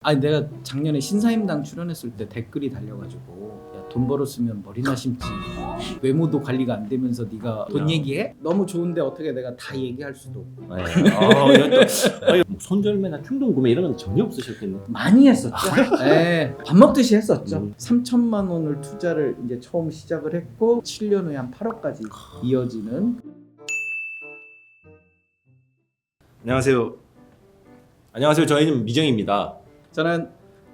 아니 내가 작년에 신사임당 출연했을 때 댓글이 달려가지고 야, 돈 벌었으면 머리나 심지 외모도 관리가 안 되면서 네가 돈 얘기해? 너무 좋은데 어떻게 내가 다 얘기할 수도 없고 네. 손절매나 충동 구매 이런 건 전혀 없으셨겠네요. 많이 했었죠. 네, 밥 먹듯이 했었죠. 3천만 원을 투자를 이제 처음 시작을 했고 7년 후에 한 8억까지 이어지는. 안녕하세요. 저희는 미정입니다. 저는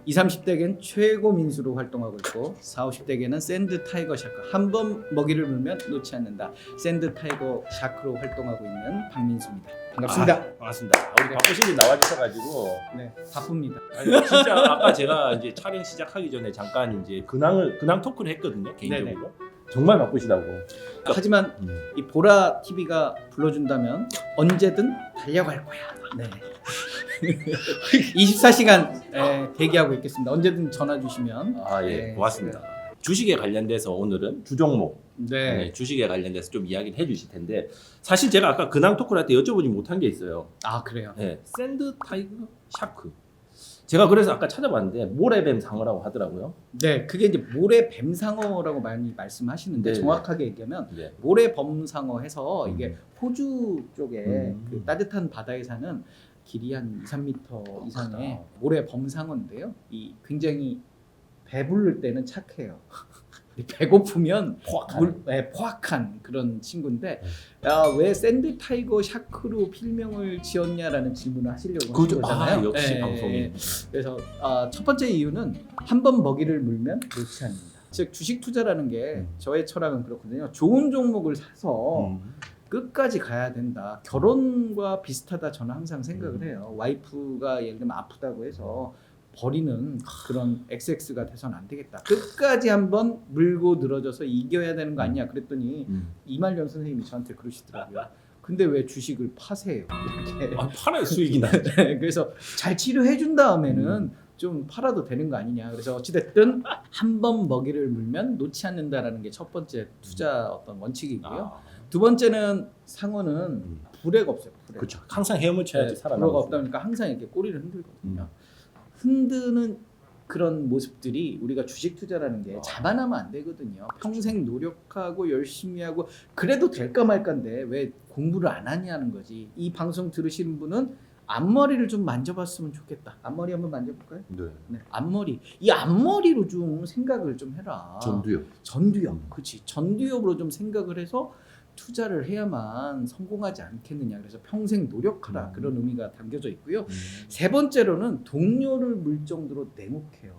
20, 30대겐 최고 민수로 활동하고 있고 40, 50대겐은 샌드 타이거 샤크, 한 번 먹이를 물면 놓지 않는다 샌드 타이거 샤크로 활동하고 있는 박민수입니다. 반갑습니다. 반갑습니다. 우리 바쁘신데 나와주셔가지고 네, 바쁩니다. 아니, 진짜 아까 제가 이제 촬영 시작하기 전에 잠깐 이제 근황 토크를 했거든요. 개인적으로. 네네. 정말 바쁘시다고. 하지만 이 보라 TV가 불러준다면 언제든 달려갈 거야. 네. 24시간 대기하고 있겠습니다. 언제든 전화 주시면. 예, 고맙습니다. 주식에 관련돼서 오늘은 주종목, 네. 주식에 관련돼서 좀 이야기를 해주실 텐데 사실 제가 아까 근황 토크를 할 때 여쭤보지 못한 게 있어요. 아 그래요? 네, 샌드 타이거 샤크. 제가 그래서 아까 찾아봤는데 모래뱀 상어라고 하더라고요. 네, 그게 이제 모래 뱀상어라고 많이 말씀하시는데 네. 정확하게 얘기하면 네. 모래 범상어 해서 이게 호주 쪽에 그 음. 따뜻한 바다에 사는 길이 한 2, 3m 이상의 모래 범상어인데요. 이 굉장히 배부를 때는 착해요. 배고프면 포악한 그런 친구인데 야, 왜 샌드 타이거 샤크로 필명을 지었냐라는 질문을 하시려고 하신 거잖아요. 역시 방송이. 그래서 첫 번째 이유는 한 번 먹이를 물면 놓지 않는다. 즉 주식 투자라는 게 저의 철학은 그렇거든요. 좋은 종목을 사서 끝까지 가야 된다. 결혼과 비슷하다 저는 항상 생각을 해요. 와이프가 예를 들면 아프다고 해서 버리는 그런 XX가 돼서는 안 되겠다. 끝까지 한번 물고 늘어져서 이겨야 되는 거 아니냐 그랬더니 이말년 선생님이 저한테 그러시더라고요. 근데 왜 주식을 파세요? 이렇게. 팔아야 수익이 나. 그래서 잘 치료해 준 다음에는 좀 팔아도 되는 거 아니냐. 그래서 어찌됐든 한 번 먹이를 물면 놓지 않는다라는 게 첫 번째 투자 어떤 원칙이고요. 두 번째는 상어는 불에가 없어요. 불에. 그렇죠. 항상 헤엄을 쳐야지 불어가 살아남고. 없다 보니까 항상 이렇게 꼬리를 흔들거든요. 흔드는 그런 모습들이 우리가 주식 투자라는 게 자만하면 안 되거든요. 평생 노력하고 열심히 하고 그래도 될까 말까인데 왜 공부를 안 하냐는 거지. 이 방송 들으시는 분은 앞머리를 좀 만져봤으면 좋겠다. 앞머리 한번 만져볼까요? 네. 앞머리. 이 앞머리로 좀 생각을 좀 해라. 전두엽. 그렇지. 전두엽으로 좀 생각을 해서 투자를 해야만 성공하지 않겠느냐. 그래서 평생 노력하라. 그런 의미가 담겨져 있고요. 세 번째로는 동료를 물 정도로 냉혹해요.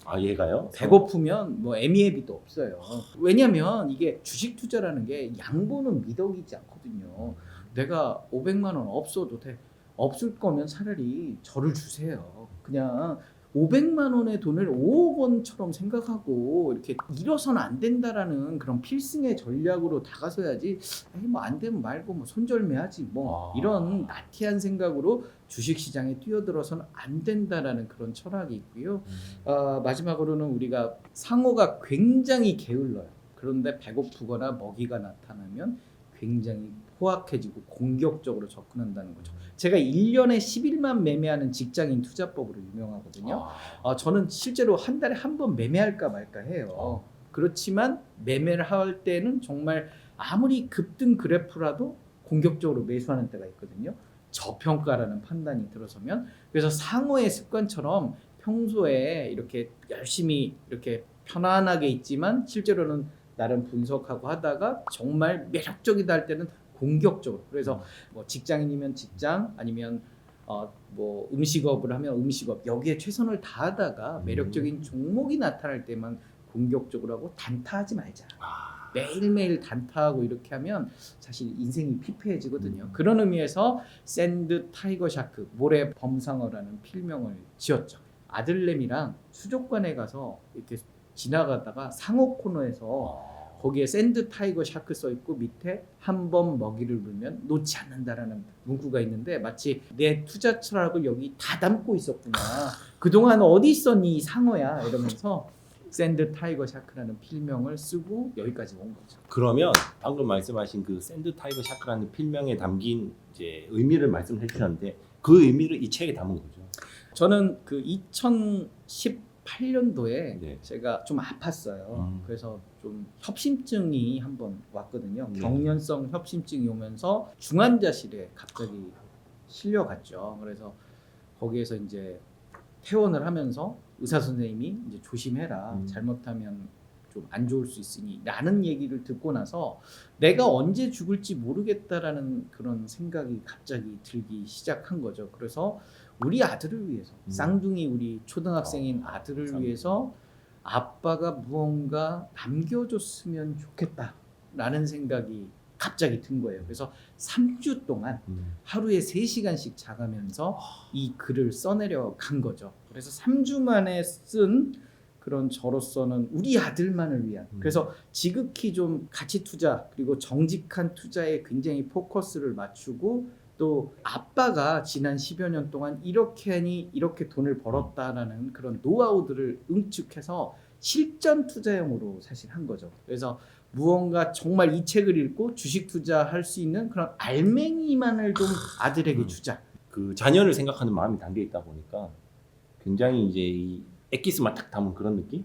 아 얘가요? 배고프면 뭐 애미애비도 없어요. 왜냐면 이게 주식 투자라는 게 양보는 미덕이지 않거든요. 내가 500만 원 없어도 돼. 없을 거면 차라리 저를 주세요. 그냥 500만 원의 돈을 5억 원처럼 생각하고 이렇게 잃어서는 안 된다라는 그런 필승의 전략으로 다가서야지. 뭐 안 되면 말고 뭐 손절매하지 뭐 이런 나태한 생각으로 주식시장에 뛰어들어서는 안 된다라는 그런 철학이 있고요. 마지막으로는 우리가 상어가 굉장히 게을러요. 그런데 배고프거나 먹이가 나타나면 굉장히 포악해지고 공격적으로 접근한다는 거죠. 제가 1년에 10일만 매매하는 직장인 투자법으로 유명하거든요. 저는 실제로 한 달에 한 번 매매할까 말까 해요. 그렇지만 매매를 할 때는 정말 아무리 급등 그래프라도 공격적으로 매수하는 때가 있거든요. 저평가라는 판단이 들어서면. 그래서 상어의 습관처럼 평소에 이렇게 열심히 이렇게 편안하게 있지만 실제로는 나름 분석하고 하다가 정말 매력적이다 할 때는 공격적으로. 그래서 뭐 직장인이면 직장, 아니면 뭐 음식업을 하면 음식업, 여기에 최선을 다하다가 매력적인 종목이 나타날 때만 공격적으로 하고 단타하지 말자. 매일매일 단타하고 이렇게 하면 사실 인생이 피폐해지거든요. 그런 의미에서 샌드 타이거 샤크, 모래 범상어라는 필명을 지었죠. 아들내미랑 수족관에 가서 이렇게 지나가다가 상어 코너에서 거기에 샌드 타이거 샤크 써 있고 밑에 한 번 먹이를 물면 놓지 않는다라는 문구가 있는데 마치 내 투자 철학을 여기 다 담고 있었구나. 그동안 어디 있었니 이 상어야 이러면서 샌드 타이거 샤크라는 필명을 쓰고 여기까지 온 거죠. 그러면 방금 말씀하신 그 샌드 타이거 샤크라는 필명에 담긴 이제 의미를 말씀해 주셨는데 그 의미를 이 책에 담은 거죠. 저는 그 2018년도에 네. 제가 좀 아팠어요. 음. 그래서 좀 협심증이 한번 왔거든요. 네. 경련성 협심증이 오면서 중환자실에 갑자기 실려갔죠. 그래서 거기에서 이제 퇴원을 하면서 의사 선생님이 이제 조심해라. 잘못하면 좀 안 좋을 수 있으니 라는 얘기를 듣고 나서 내가 언제 죽을지 모르겠다라는 그런 생각이 갑자기 들기 시작한 거죠. 그래서 우리 아들을 위해서 쌍둥이 우리 초등학생인 아들을 쌍둥이. 위해서 아빠가 무언가 남겨줬으면 좋겠다라는 생각이 갑자기 든 거예요. 그래서 3주 동안 하루에 3시간씩 자가면서 이 글을 써내려 간 거죠. 그래서 3주 만에 쓴 그런 저로서는 우리 아들만을 위한, 그래서 지극히 좀 가치 투자 그리고 정직한 투자에 굉장히 포커스를 맞추고, 또 아빠가 지난 10여 년 동안 이렇게 하니 이렇게 돈을 벌었다라는 그런 노하우들을 응축해서 실전 투자형으로 사실 한 거죠. 그래서 무언가 정말 이 책을 읽고 주식 투자할 수 있는 그런 알맹이만을 좀 아들에게 주자. 그 자녀를 생각하는 마음이 담겨 있다 보니까 굉장히 이제 이 엑기스만 딱 담은 그런 느낌?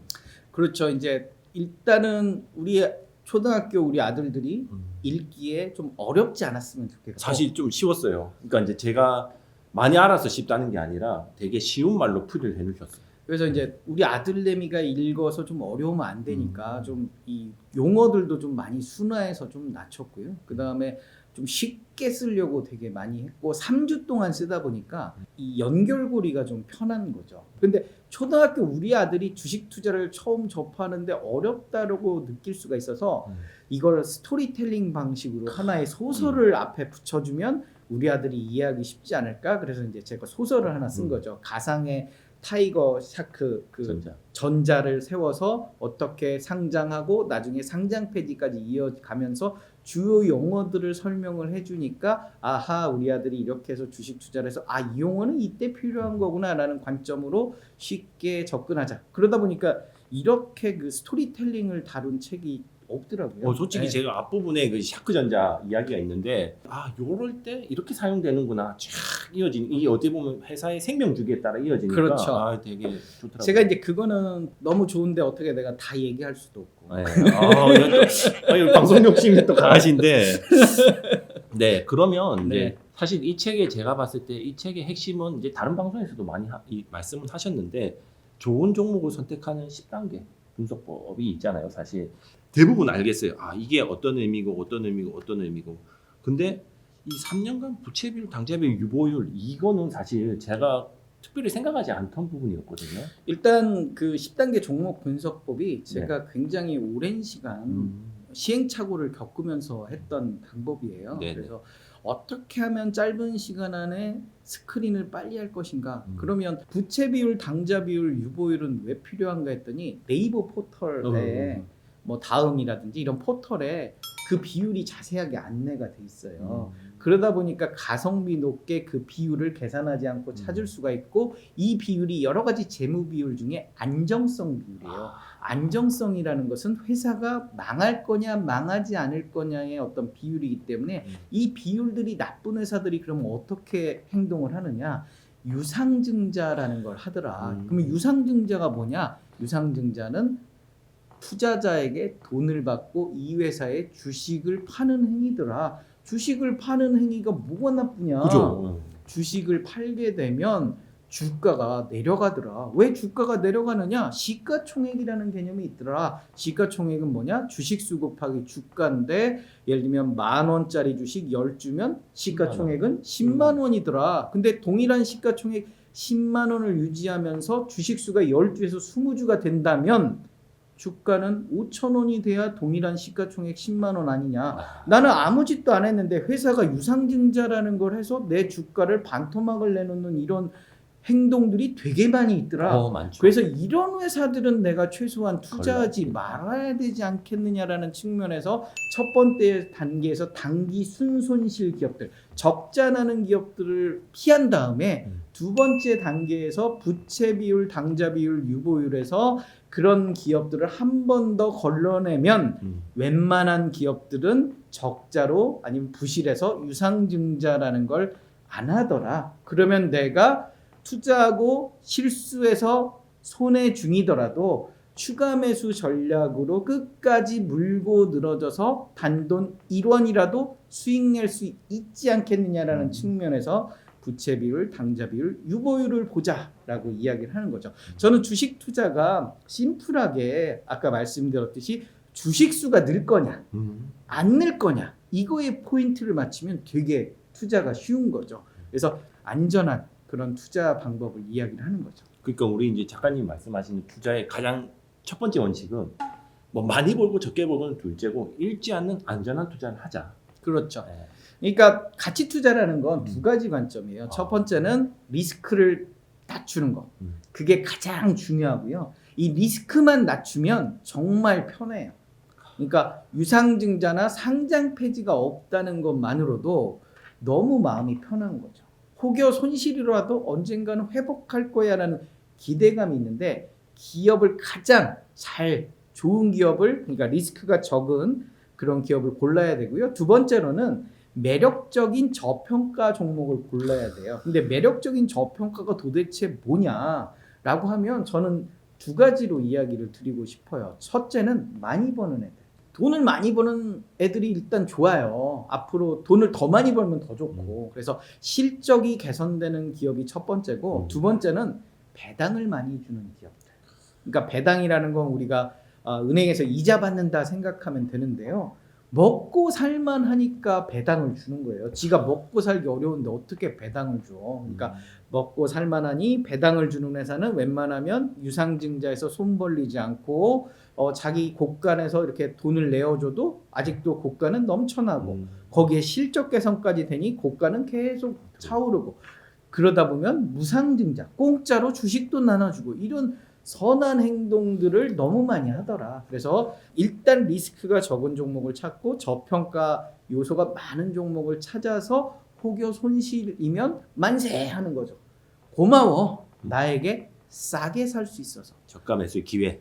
그렇죠. 이제 일단은 우리 초등학교 우리 아들들이 읽기에 좀 어렵지 않았으면 좋겠고, 사실 좀 쉬웠어요. 그러니까 이제 제가 많이 알아서 쉽다는 게 아니라 되게 쉬운 말로 풀이를 해주셨어요. 그래서 이제 우리 아들내미가 읽어서 좀 어려우면 안 되니까 좀 이 용어들도 좀 많이 순화해서 좀 낮췄고요. 그 다음에 좀 쉽게 쓰려고 되게 많이 했고, 3주 동안 쓰다 보니까 이 연결고리가 좀 편한 거죠. 근데 초등학교 우리 아들이 주식 투자를 처음 접하는데 어렵다고 느낄 수가 있어서 이걸 스토리텔링 방식으로 하나의 소설을 앞에 붙여주면 우리 아들이 이해하기 쉽지 않을까. 그래서 이제 제가 소설을 하나 쓴 거죠. 가상의 타이거 샤크 그 전자를 세워서 어떻게 상장하고 나중에 상장 폐지까지 이어가면서 주요 용어들을 설명을 해주니까, 아하, 우리 아들이 이렇게 해서 주식 투자를 해서 이 용어는 이때 필요한 거구나라는 관점으로 쉽게 접근하자. 그러다 보니까 이렇게 그 스토리텔링을 다룬 책이 없더라고요. 솔직히 네. 제가 앞부분에 그 샤크 전자 이야기가 있는데 요럴 때 이렇게 사용되는구나 쫙 이어지는, 이게 어떻게 보면 회사의 생명 주기에 따라 이어지니까 그렇죠. 되게 좋더라고요. 제가 이제 그거는 너무 좋은데 어떻게 내가 다 얘기할 수도 없고. 네. 이거 방송 욕심이 또 강하신데. 네, 그러면 네. 이제 사실 이 책에 제가 봤을 때 이 책의 핵심은 이제 다른 방송에서도 많이 말씀을 하셨는데, 좋은 종목을 선택하는 10단계 분석법이 있잖아요. 사실 대부분 알겠어요. 이게 어떤 의미고 어떤 의미고 어떤 의미고. 근데 이 3년간 부채 비율, 당좌 비율, 유보율, 이거는 사실 제가 특별히 생각하지 않던 부분이었거든요. 일단 그 10단계 종목 분석법이 제가 굉장히 오랜 시간 시행착오를 겪으면서 했던 방법이에요. 네네. 그래서 어떻게 하면 짧은 시간 안에 스크린을 빨리 할 것인가. 그러면 부채 비율, 당좌 비율, 유보율은 왜 필요한가 했더니 네이버 포털에 뭐 다음이라든지 이런 포털에 그 비율이 자세하게 안내가 돼 있어요. 그러다 보니까 가성비 높게 그 비율을 계산하지 않고 찾을 수가 있고, 이 비율이 여러 가지 재무 비율 중에 안정성 비율이에요. 안정성이라는 것은 회사가 망할 거냐 망하지 않을 거냐의 어떤 비율이기 때문에 이 비율들이 나쁜 회사들이 그러면 어떻게 행동을 하느냐, 유상증자라는 걸 하더라. 그러면 유상증자가 뭐냐? 유상증자는 투자자에게 돈을 받고 이 회사의 주식을 파는 행위더라. 주식을 파는 행위가 뭐가 나쁘냐? 그죠. 주식을 팔게 되면 주가가 내려가더라. 왜 주가가 내려가느냐? 시가총액이라는 개념이 있더라. 시가총액은 뭐냐? 주식수 곱하기 주가인데, 예를 들면 10,000원짜리 주식 10주면 시가총액은 10만 원이더라. 근데 동일한 시가총액 10만 원을 유지하면서 주식수가 10주에서 20주가 된다면 주가는 5,000원이 돼야 동일한 시가총액 10만 원 아니냐. 나는 아무 짓도 안 했는데 회사가 유상증자라는 걸 해서 내 주가를 반토막을 내놓는 이런 행동들이 되게 많이 있더라. 많죠. 그래서 이런 회사들은 내가 최소한 투자하지 말아야 되지 않겠느냐라는 측면에서 첫 번째 단계에서 단기 순손실 기업들, 적자 나는 기업들을 피한 다음에 두 번째 단계에서 부채 비율, 당좌 비율, 유보율에서 그런 기업들을 한 번 더 걸러내면 웬만한 기업들은 적자로 아니면 부실해서 유상증자라는 걸 안 하더라. 그러면 내가 투자하고 실수해서 손해 중이더라도 추가 매수 전략으로 끝까지 물고 늘어져서 단돈 1원이라도 수익 낼 수 있지 않겠느냐라는 측면에서 부채 비율, 당좌 비율, 유보율을 보자라고 이야기를 하는 거죠. 저는 주식 투자가 심플하게 아까 말씀드렸듯이 주식 수가 늘 거냐 안 늘 거냐 이거에 포인트를 맞추면 되게 투자가 쉬운 거죠. 그래서 안전한 그런 투자 방법을 이야기를 하는 거죠. 그러니까 우리 이제 작가님 말씀하신 투자의 가장 첫 번째 원칙은 뭐 많이 벌고 적게 벌고는 둘째고 잃지 않는 안전한 투자를 하자. 그렇죠. 네. 그러니까 가치 투자라는 건 두 가지 관점이에요. 첫 번째는 리스크를 낮추는 거. 그게 가장 중요하고요. 이 리스크만 낮추면 정말 편해요. 그러니까 유상증자나 상장 폐지가 없다는 것만으로도 너무 마음이 편한 거죠. 혹여 손실이라도 언젠가는 회복할 거야라는 기대감이 있는데 기업을 가장 좋은 기업을 그러니까 리스크가 적은 그런 기업을 골라야 되고요. 두 번째로는 매력적인 저평가 종목을 골라야 돼요. 근데 매력적인 저평가가 도대체 뭐냐라고 하면 저는 두 가지로 이야기를 드리고 싶어요. 첫째는 많이 버는 애들. 돈을 많이 버는 애들이 일단 좋아요. 앞으로 돈을 더 많이 벌면 더 좋고. 그래서 실적이 개선되는 기업이 첫 번째고 두 번째는 배당을 많이 주는 기업들. 그러니까 배당이라는 건 우리가 은행에서 이자 받는다 생각하면 되는데요. 먹고 살만 하니까 배당을 주는 거예요. 지가 먹고 살기 어려운데 어떻게 배당을 줘. 그러니까 먹고 살만하니 배당을 주는 회사는 웬만하면 유상증자에서 손 벌리지 않고 자기 곳간에서 이렇게 돈을 내어줘도 아직도 곳간은 넘쳐나고 거기에 실적 개선까지 되니 곳간은 계속 차오르고 그러다 보면 무상증자, 공짜로 주식도 나눠주고 이런 선한 행동들을 너무 많이 하더라. 그래서 일단 리스크가 적은 종목을 찾고 저평가 요소가 많은 종목을 찾아서 혹여 손실이면 만세 하는 거죠. 고마워. 나에게 싸게 살 수 있어서. 저가 매수의 기회.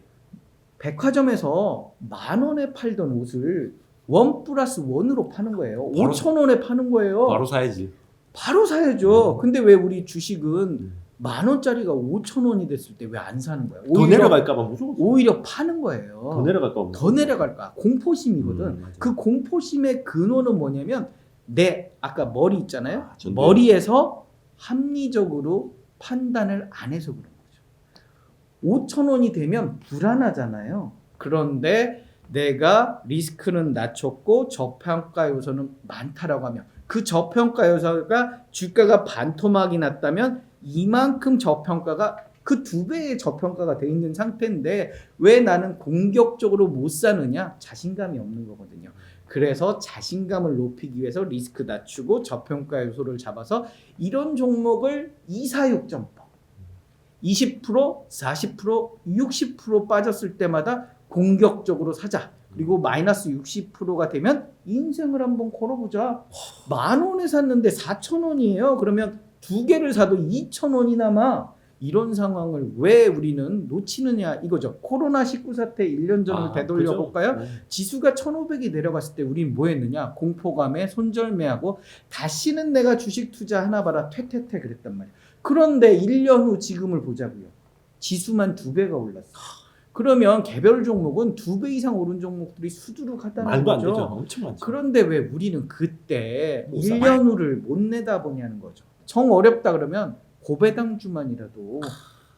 백화점에서 10,000원에 팔던 옷을 1+1으로 파는 거예요. 바로, 5,000원에 파는 거예요. 바로 사야지. 바로 사야죠. 근데 왜 우리 주식은 10,000원짜리가 5,000원이 됐을 때 왜 안 사는 거야? 더 내려갈까봐 무서워. 오히려 파는 거예요. 더 내려갈까봐. 더 내려갈까? 공포심이거든. 그 공포심의 근원은 뭐냐면 내 아까 머리 있잖아요. 머리에서 합리적으로 판단을 안 해서 그런 거죠. 5,000원이 되면 불안하잖아요. 그런데 내가 리스크는 낮췄고 저평가 요소는 많다라고 하면 그 저평가 요소가 주가가 반토막이 났다면 이만큼 저평가가 그 2배의 저평가가 돼 있는 상태인데 왜 나는 공격적으로 못 사느냐? 자신감이 없는 거거든요. 그래서 자신감을 높이기 위해서 리스크 낮추고 저평가 요소를 잡아서 이런 종목을 246점법 20%, 40%, 60% 빠졌을 때마다 공격적으로 사자. 그리고 마이너스 60%가 되면 인생을 한번 걸어보자. 10,000원에 샀는데 4,000원이에요. 그러면 2개를 사도 2,000원이 남아. 이런 상황을 왜 우리는 놓치느냐 이거죠. 코로나19 사태 1년 전을 되돌려 볼까요? 지수가 1,500이 내려갔을 때 우린 뭐 했느냐? 공포감에 손절매하고 다시는 내가 주식 투자 하나 봐라 퇴퇴퇴 그랬단 말이에요. 그런데 1년 후 지금을 보자고요. 지수만 2배가 올랐어. 그러면 개별 종목은 2배 이상 오른 종목들이 수두룩하다는 말도 안 거죠. 되죠. 엄청 많죠. 그런데 왜 우리는 그때 못 1년 후를 못 내다보냐는 거죠. 정 어렵다 그러면 고배당주만이라도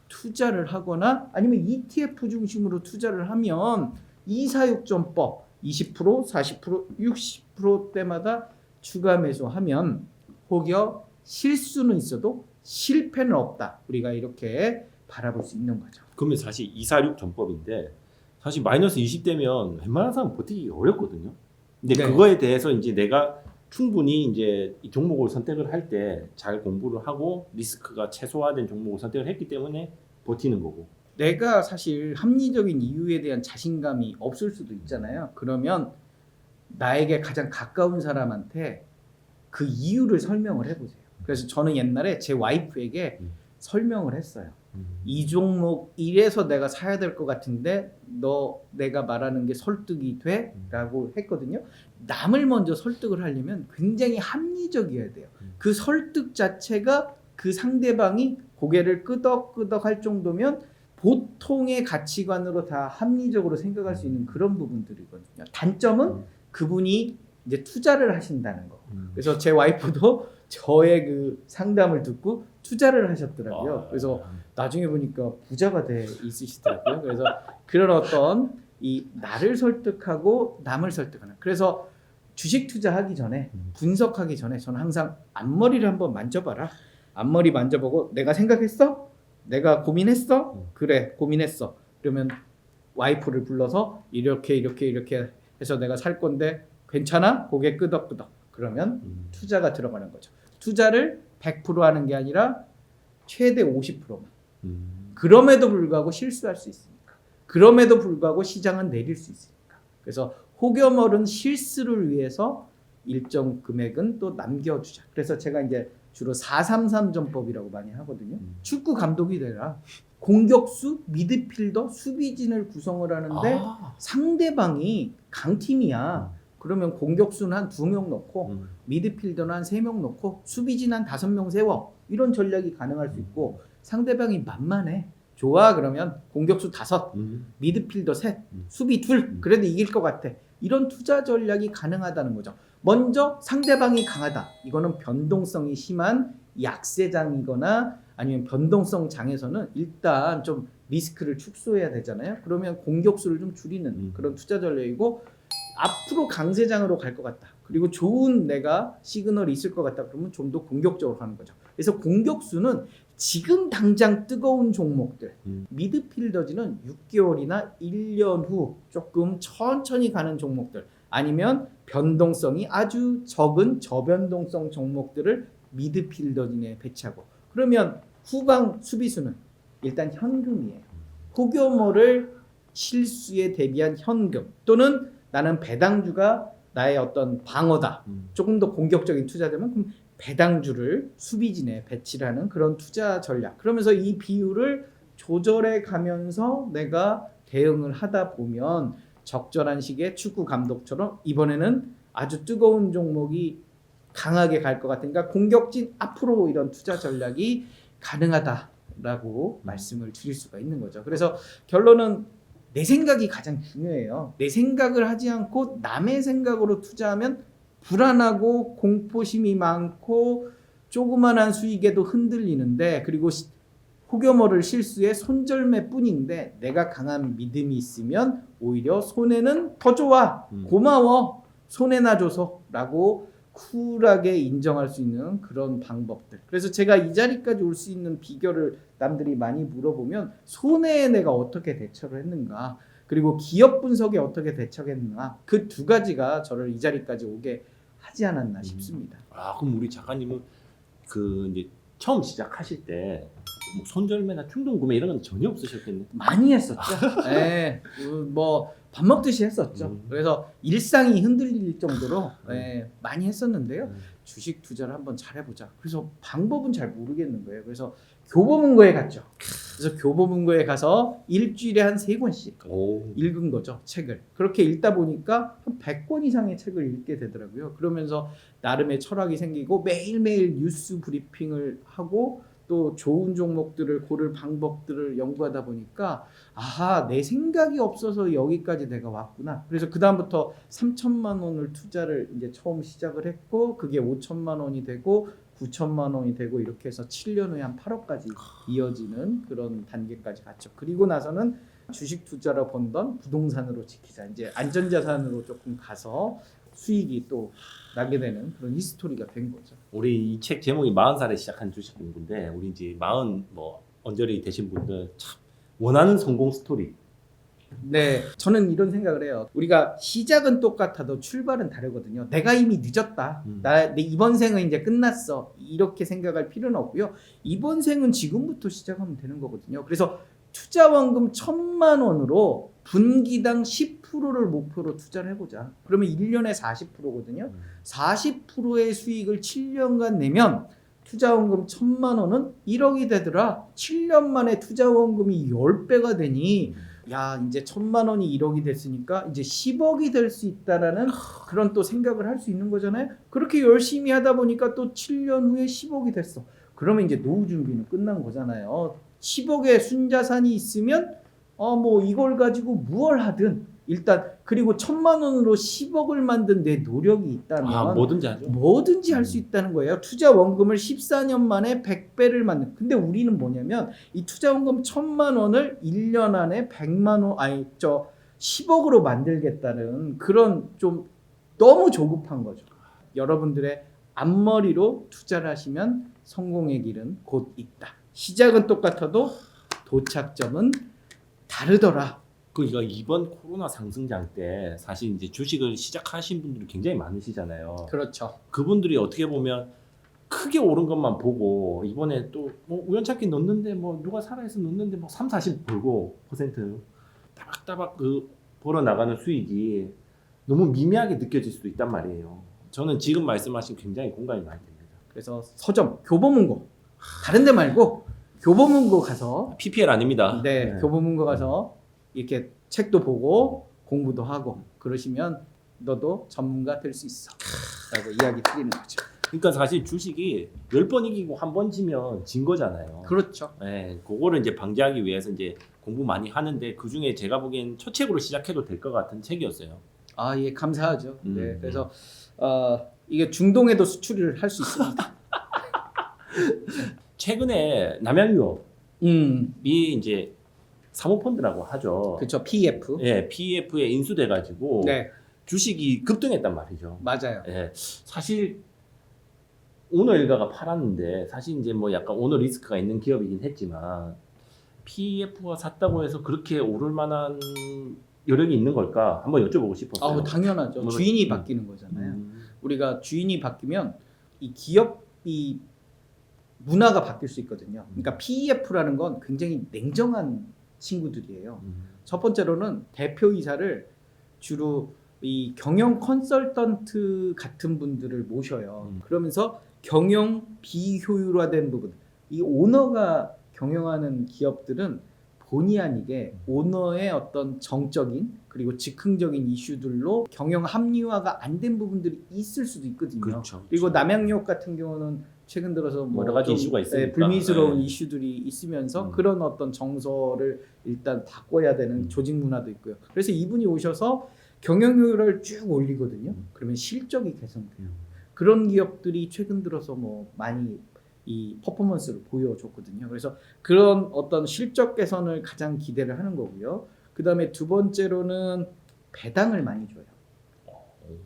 투자를 하거나 아니면 ETF 중심으로 투자를 하면 246점법 20%, 40%, 60%대마다 추가 매수하면 혹여 실수는 있어도 실패는 없다. 우리가 이렇게 바라볼 수 있는 거죠. 그러면 사실 246 전법인데 사실 마이너스 20대면 웬만한 사람 버티기 어렵거든요. 근데 네. 그거에 대해서 이제 내가 충분히 이제 이 종목을 선택을 할 때 잘 공부를 하고 리스크가 최소화된 종목을 선택을 했기 때문에 버티는 거고. 내가 사실 합리적인 이유에 대한 자신감이 없을 수도 있잖아요. 그러면 나에게 가장 가까운 사람한테 그 이유를 설명을 해보세요. 그래서 저는 옛날에 제 와이프에게 설명을 했어요. 이 종목 이래서 내가 사야 될 것 같은데 너 내가 말하는 게 설득이 돼? 라고 했거든요. 남을 먼저 설득을 하려면 굉장히 합리적이어야 돼요. 그 설득 자체가 그 상대방이 고개를 끄덕끄덕 할 정도면 보통의 가치관으로 다 합리적으로 생각할 수 있는 그런 부분들이거든요. 단점은 그분이 이제 투자를 하신다는 거. 그래서 제 와이프도 저의 그 상담을 듣고 투자를 하셨더라고요. 그래서 나중에 보니까 부자가 돼 있으시더라고요. 그래서 그런 어떤 이 나를 설득하고 남을 설득하는. 그래서 주식 투자하기 전에 분석하기 전에 저는 항상 앞머리를 한번 만져봐라. 앞머리 만져보고 내가 생각했어? 내가 고민했어? 그래 고민했어. 그러면 와이프를 불러서 이렇게 해서 내가 살 건데 괜찮아? 고개 끄덕끄덕. 그러면 투자가 들어가는 거죠. 투자를 100% 하는 게 아니라 최대 50%만. 그럼에도 불구하고 실수할 수 있으니까. 그럼에도 불구하고 시장은 내릴 수 있으니까. 그래서 혹여머른 실수를 위해서 일정 금액은 또 남겨주자. 그래서 제가 이제 주로 433 전법이라고 많이 하거든요. 축구 감독이 되라. 공격수, 미드필더, 수비진을 구성을 하는데 상대방이 강팀이야. 그러면 공격수는 한 2명 넣고 미드필더는 한 3명 넣고 수비진 한 5명 세워. 이런 전략이 가능할 수 있고 상대방이 만만해. 좋아 그러면 공격수 5, 미드필더 3, 수비 2. 그래도 이길 것 같아. 이런 투자 전략이 가능하다는 거죠. 먼저 상대방이 강하다. 이거는 변동성이 심한 약세장이거나 아니면 변동성 장에서는 일단 좀 리스크를 축소해야 되잖아요. 그러면 공격수를 좀 줄이는 그런 투자 전략이고 앞으로 강세장으로 갈 것 같다. 그리고 좋은 내가 시그널이 있을 것 같다. 그러면 좀 더 공격적으로 하는 거죠. 그래서 공격수는 지금 당장 뜨거운 종목들, 미드필더지는 6개월이나 1년 후 조금 천천히 가는 종목들, 아니면 변동성이 아주 적은 저변동성 종목들을 미드필더진에 배치하고, 그러면 후방 수비수는 일단 현금이에요. 혹여모를 실수에 대비한 현금, 또는 나는 배당주가 나의 어떤 방어다. 조금 더 공격적인 투자되면 그럼 배당주를 수비진에 배치를 하는 그런 투자 전략. 그러면서 이 비율을 조절해 가면서 내가 대응을 하다 보면 적절한 시기에 축구 감독처럼 이번에는 아주 뜨거운 종목이 강하게 갈 것 같으니까 공격진 앞으로 이런 투자 전략이 가능하다라고 말씀을 드릴 수가 있는 거죠. 그래서 결론은 내 생각이 가장 중요해요. 내 생각을 하지 않고 남의 생각으로 투자하면 불안하고 공포심이 많고 조그만한 수익에도 흔들리는데, 그리고 혹여모를 실수에 손절매 뿐인데 내가 강한 믿음이 있으면 오히려 손해는 더 좋아. 고마워. 손해나 줘서 라고 쿨하게 인정할 수 있는 그런 방법들. 그래서 제가 이 자리까지 올 수 있는 비결을 남들이 많이 물어보면 손해에 내가 어떻게 대처를 했는가, 그리고 기업 분석에 어떻게 대처했는가, 그 두 가지가 저를 이 자리까지 오게 하지 않았나 싶습니다. 그럼 우리 작가님은 그 이제 처음 시작하실 때 뭐 손절매나 충동 구매 이런 건 전혀 없으셨겠네. 많이 했었죠. 네, 뭐 밥 먹듯이 했었죠. 그래서 일상이 흔들릴 정도로 많이 했었는데요. 주식 투자를 한번 잘해보자. 그래서 방법은 잘 모르겠는 거예요. 그래서 교보문고에 갔죠. 그래서 교보문고에 가서 일주일에 한 3권씩 읽은 거죠, 책을. 그렇게 읽다 보니까 한 100권 이상의 책을 읽게 되더라고요. 그러면서 나름의 철학이 생기고 매일매일 뉴스 브리핑을 하고 또 좋은 종목들을 고를 방법들을 연구하다 보니까 아하, 내 생각이 없어서 여기까지 내가 왔구나. 그래서 그 다음부터 3천만 원을 투자를 이제 처음 시작을 했고, 그게 5천만 원이 되고 9천만 원이 되고 이렇게 해서 7년 후에 한 8억까지 이어지는 그런 단계까지 갔죠. 그리고 나서는 주식 투자로 번던 부동산으로 지키자. 이제 안전자산으로 조금 가서 수익이 또 나게 되는 그런 히스토리가 된 거죠. 우리 이 책 제목이 40살에 시작한 주식 공부인데, 우리 이제 40 뭐 언저리 되신 분들 참 원하는 성공 스토리. 네, 저는 이런 생각을 해요. 우리가 시작은 똑같아도 출발은 다르거든요. 내가 이미 늦었다. 내 이번 생은 이제 끝났어. 이렇게 생각할 필요는 없고요. 이번 생은 지금부터 시작하면 되는 거거든요. 그래서 투자원금 1,000만 원으로 분기당 10%를 목표로 투자를 해보자. 그러면 1년에 40%거든요. 40%의 수익을 7년간 내면 투자원금 1,000만 원은 1억이 되더라. 7년 만에 투자원금이 10배가 되니 야, 이제 1,000만 원이 1억이 됐으니까 이제 10억이 될 수 있다라는 그런 또 생각을 할 수 있는 거잖아요. 그렇게 열심히 하다 보니까 또 7년 후에 10억이 됐어. 그러면 이제 노후 준비는 끝난 거잖아요. 10억의 순자산이 있으면 뭐 이걸 가지고 무얼 하든 일단 그리고 1,000만 원으로 10억을 만든 내 노력이 있다면 뭐든지 하죠. 뭐든지 할 수 있다는 거예요. 투자 원금을 14년 만에 100배를 만든. 근데 우리는 뭐냐면 이 투자 원금 1,000만 원을 1년 안에 100만 원 10억으로 만들겠다는 그런 좀 너무 조급한 거죠. 여러분들의 앞머리로 투자를 하시면 성공의 길은 곧 있다. 시작은 똑같아도 도착점은 다르더라. 그러니까 이번 코로나 상승장 때 사실 이제 주식을 시작하신 분들이 굉장히 많으시잖아요. 그렇죠. 그분들이 어떻게 보면 크게 오른 것만 보고 이번에 또 뭐 우연찮게 넣는데 뭐 누가 살아있어 넣는데 뭐 3, 40 벌고 퍼센트 따박따박 그 벌어 나가는 수익이 너무 미미하게 느껴질 수도 있단 말이에요. 저는 지금 말씀하신 굉장히 공감이 많이 됩니다. 그래서 서점, 교보문고 다른 데 말고 교보문고 가서 PPL 아닙니다. 네, 교보문고 가서 이렇게 책도 보고 공부도 하고 그러시면 너도 전문가 될 수 있어 라고 이야기 드리는 거죠. 그러니까 사실 주식이 10번 이기고 한 번 지면 진 거잖아요. 그렇죠. 네, 그거를 이제 방지하기 위해서 이제 공부 많이 하는데 그 중에 제가 보기엔 첫 책으로 시작해도 될 것 같은 책이었어요. 아, 예, 감사하죠. 네, 그래서 이게 중동에도 수출을 할 수 있습니다. 최근에 남양유업이 이제 사모펀드라고 하죠. 그렇죠. PF. 예, PEF에 인수돼가지고 네, 주식이 급등했단 말이죠. 맞아요. 예, 사실 오너 일가가 팔았는데 사실 이제 뭐 약간 오너 리스크가 있는 기업이긴 했지만 PEF가 샀다고 해서 그렇게 오를 만한 여력이 있는 걸까? 한번 여쭤보고 싶었어요. 당연하죠. 뭐, 주인이 바뀌는 거잖아요. 우리가 주인이 바뀌면 이 기업이 문화가 바뀔 수 있거든요. 그러니까 PEF라는 건 굉장히 냉정한 친구들이에요. 첫 번째로는 대표이사를 주로 이 경영 컨설턴트 같은 분들을 모셔요. 그러면서 경영 비효율화된 부분, 이 오너가 경영하는 기업들은 본의 아니게 오너의 어떤 정적인 그리고 즉흥적인 이슈들로 경영 합리화가 안 된 부분들이 있을 수도 있거든요. 그렇죠. 그리고 남양유업 같은 경우는 최근 들어서 뭐 여러 가지 좀, 이슈가 있으니까. 불미스러운 네. 이슈들이 있으면서 그런 어떤 정서를 일단 바꿔야 되는 조직 문화도 있고요. 그래서 이분이 오셔서 경영 효율을 쭉 올리거든요. 그러면 실적이 개선돼요. 그런 기업들이 최근 들어서 뭐 많이 이 퍼포먼스를 보여줬거든요. 그래서 그런 어떤 실적 개선을 가장 기대를 하는 거고요. 그 다음에 두 번째로는 배당을 많이 줘요.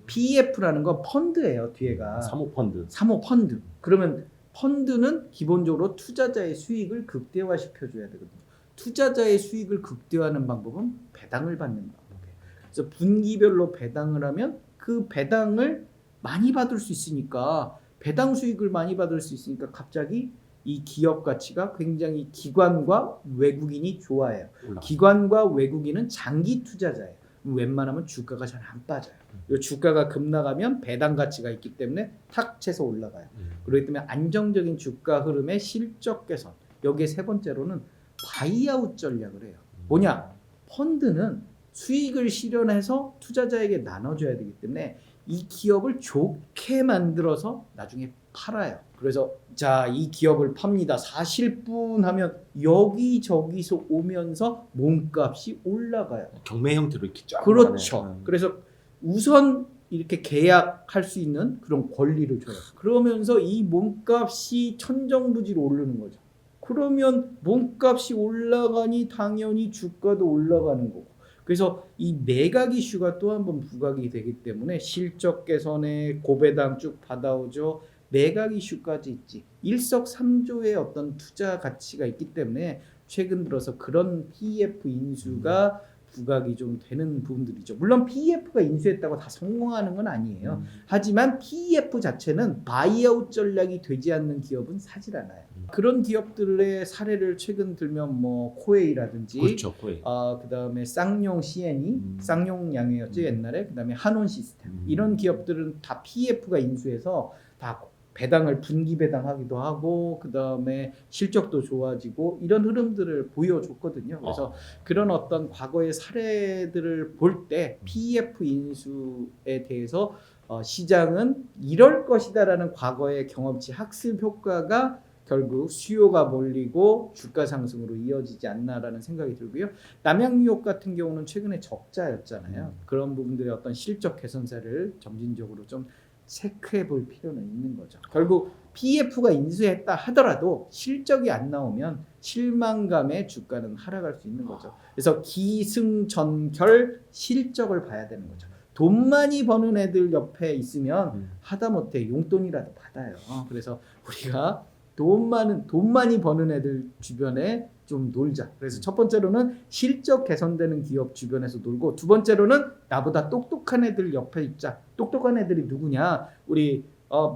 PEF라는 건 펀드예요. 뒤에가 사모펀드. 사모펀드. 그러면 펀드는 기본적으로 투자자의 수익을 극대화시켜줘야 되거든요. 투자자의 수익을 극대화하는 방법은 배당을 받는 방법이에요. 그래서 분기별로 배당을 하면 그 배당을 많이 받을 수 있으니까 배당 수익을 많이 받을 수 있으니까 갑자기 이 기업 가치가 굉장히 기관과 외국인이 좋아해요. 기관과 외국인은 장기 투자자예요. 웬만하면 주가가 잘 안 빠져요. 이 주가가 급나가면 배당 가치가 있기 때문에 탁 쳐서 올라가요. 그렇기 때문에 안정적인 주가 흐름의 실적 개선. 여기에 세 번째로는 바이아웃 전략을 해요. 뭐냐? 펀드는 수익을 실현해서 투자자에게 나눠줘야 되기 때문에 이 기업을 좋게 만들어서 나중에 팔아요. 그래서 자, 이 기업을 팝니다. 사실 뿐 하면 여기저기서 오면서 몸값이 올라가요. 경매 형태로 이렇게 쫙. 그렇죠. 올라가네. 그래서 우선 이렇게 계약할 수 있는 그런 권리를 줘요. 그러면서 이 몸값이 천정부지로 오르는 거죠. 그러면 몸값이 올라가니 당연히 주가도 올라가는 거고. 그래서 이 매각 이슈가 또 한 번 부각이 되기 때문에 실적 개선에 고배당 쭉 받아오죠. 매각 이슈까지 있지. 일석삼조의 어떤 투자 가치가 있기 때문에 최근 들어서 그런 PEF 인수가 부각이 좀 되는 부분들이죠. 물론 PEF가 인수했다고 다 성공하는 건 아니에요. 하지만 PEF 자체는 바이아웃 전략이 되지 않는 기업은 사질 않아요. 그런 기업들의 사례를 최근 들면 뭐 코웨이라든지 그렇죠. 거의. 그다음에 쌍용 CNE, 쌍용 양회였죠 옛날에. 그다음에 한온 시스템. 이런 기업들은 다 PEF가 인수해서 다 배당을 분기 배당하기도 하고 그다음에 실적도 좋아지고 이런 흐름들을 보여줬거든요. 그래서 그런 어떤 과거의 사례들을 볼 때 PEF 인수에 대해서 시장은 이럴 것이다라는 과거의 경험치 학습 효과가 결국 수요가 몰리고 주가 상승으로 이어지지 않나라는 생각이 들고요. 남양유업 같은 경우는 최근에 적자였잖아요. 그런 부분들의 어떤 실적 개선세를 점진적으로 좀 체크해 볼 필요는 있는 거죠. 결국 PF가 인수했다 하더라도 실적이 안 나오면 실망감에 주가는 하락할 수 있는 거죠. 그래서 기승전결 실적을 봐야 되는 거죠. 돈 많이 버는 애들 옆에 있으면 하다못해 용돈이라도 받아요. 그래서 우리가 돈 많이 버는 애들 주변에 좀 놀자. 그래서 첫 번째로는 실적 개선되는 기업 주변에서 놀고, 두 번째로는 나보다 똑똑한 애들 옆에 있자. 똑똑한 애들이 누구냐? 우리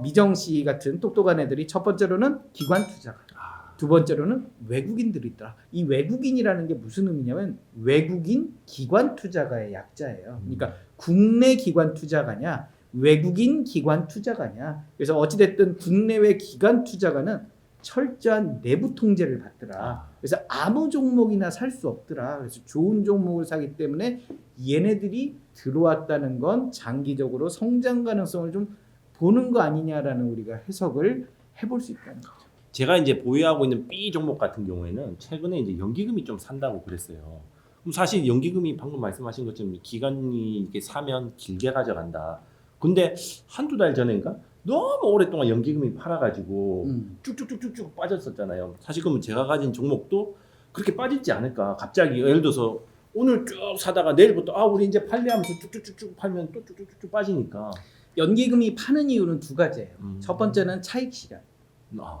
미정 씨 같은 똑똑한 애들이 첫 번째로는 기관 투자가, 두 번째로는 외국인들이 있더라. 이 외국인이라는 게 무슨 의미냐면 외국인 기관 투자가의 약자예요. 그러니까 국내 기관 투자가냐, 외국인 기관 투자가냐. 그래서 어찌됐든 국내외 기관 투자가는 철저한 내부 통제를 받더라. 그래서 아무 종목이나 살 수 없더라. 그래서 좋은 종목을 사기 때문에 얘네들이 들어왔다는 건 장기적으로 성장 가능성을 좀 보는 거 아니냐라는 우리가 해석을 해볼 수 있다는 거죠. 제가 이제 보유하고 있는 B 종목 같은 경우에는 최근에 이제 연기금이 좀 산다고 그랬어요. 그럼 사실 연기금이 방금 말씀하신 것처럼 기간이 이렇게 사면 길게 가져간다. 근데 한두 달 전인가 너무 오랫동안 연기금이 팔아가지고 쭉쭉쭉쭉쭉 빠졌었잖아요. 사실 그러면 제가 가진 종목도 그렇게 빠지지 않을까. 갑자기 예를 들어서 오늘 쭉 사다가 내일부터 우리 이제 팔래 하면서 쭉쭉쭉쭉 팔면 또 쭉쭉쭉 빠지니까. 연기금이 파는 이유는 두 가지예요. 첫 번째는 차익 실현.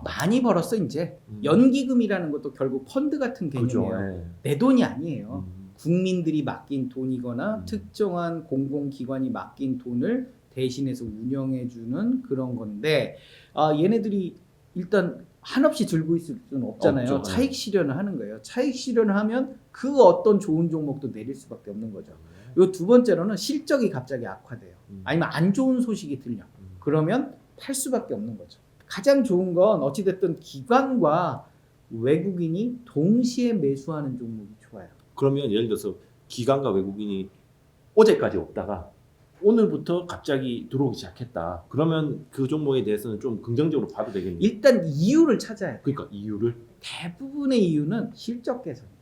많이 벌었어 이제. 연기금이라는 것도 결국 펀드 같은 개념이에요. 그죠, 네. 내 돈이 아니에요. 국민들이 맡긴 돈이거나 특정한 공공기관이 맡긴 돈을 대신해서 운영해주는 그런 건데, 얘네들이 일단 한없이 들고 있을 수는 없잖아요. 없죠. 차익 실현을 하는 거예요. 차익 실현을 하면 그 어떤 좋은 종목도 내릴 수밖에 없는 거죠. 요 두 번째로는 실적이 갑자기 악화돼요. 아니면 안 좋은 소식이 들려. 그러면 팔 수밖에 없는 거죠. 가장 좋은 건 어찌됐든 기관과 외국인이 동시에 매수하는 종목이 좋아요. 그러면 예를 들어서 기관과 외국인이 어제까지 없다가 오늘부터 갑자기 들어오기 시작했다. 그러면 그 종목에 대해서는 좀 긍정적으로 봐도 되겠네요. 일단 이유를 찾아야 돼요. 그러니까 이유를. 대부분의 이유는 실적 개선이에요.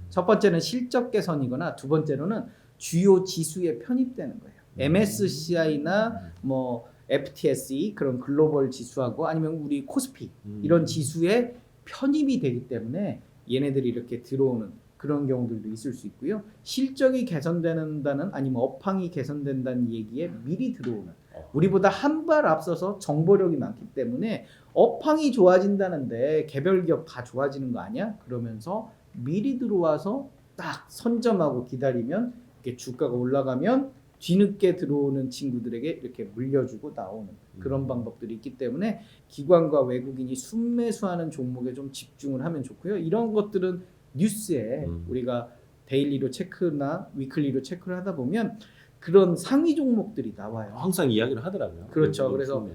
첫 번째는 실적 개선이거나 두 번째로는 주요 지수에 편입되는 거예요. MSCI나 뭐 FTSE 그런 글로벌 지수하고 아니면 우리 코스피 이런 지수에 편입이 되기 때문에 얘네들이 이렇게 들어오는 그런 경우들도 있을 수 있고요. 실적이 개선된다는 아니면 업황이 개선된다는 얘기에 미리 들어오는, 우리보다 한 발 앞서서 정보력이 많기 때문에 업황이 좋아진다는데 개별 기업 다 좋아지는 거 아니야? 그러면서 미리 들어와서 딱 선점하고 기다리면 이렇게 주가가 올라가면 뒤늦게 들어오는 친구들에게 이렇게 물려주고 나오는 그런 방법들이 있기 때문에 기관과 외국인이 순매수하는 종목에 좀 집중을 하면 좋고요. 이런 것들은 뉴스에 우리가 데일리로 체크나 위클리로 체크를 하다 보면 그런 상위 종목들이 나와요. 항상 이야기를 하더라고요. 그렇죠. 그래서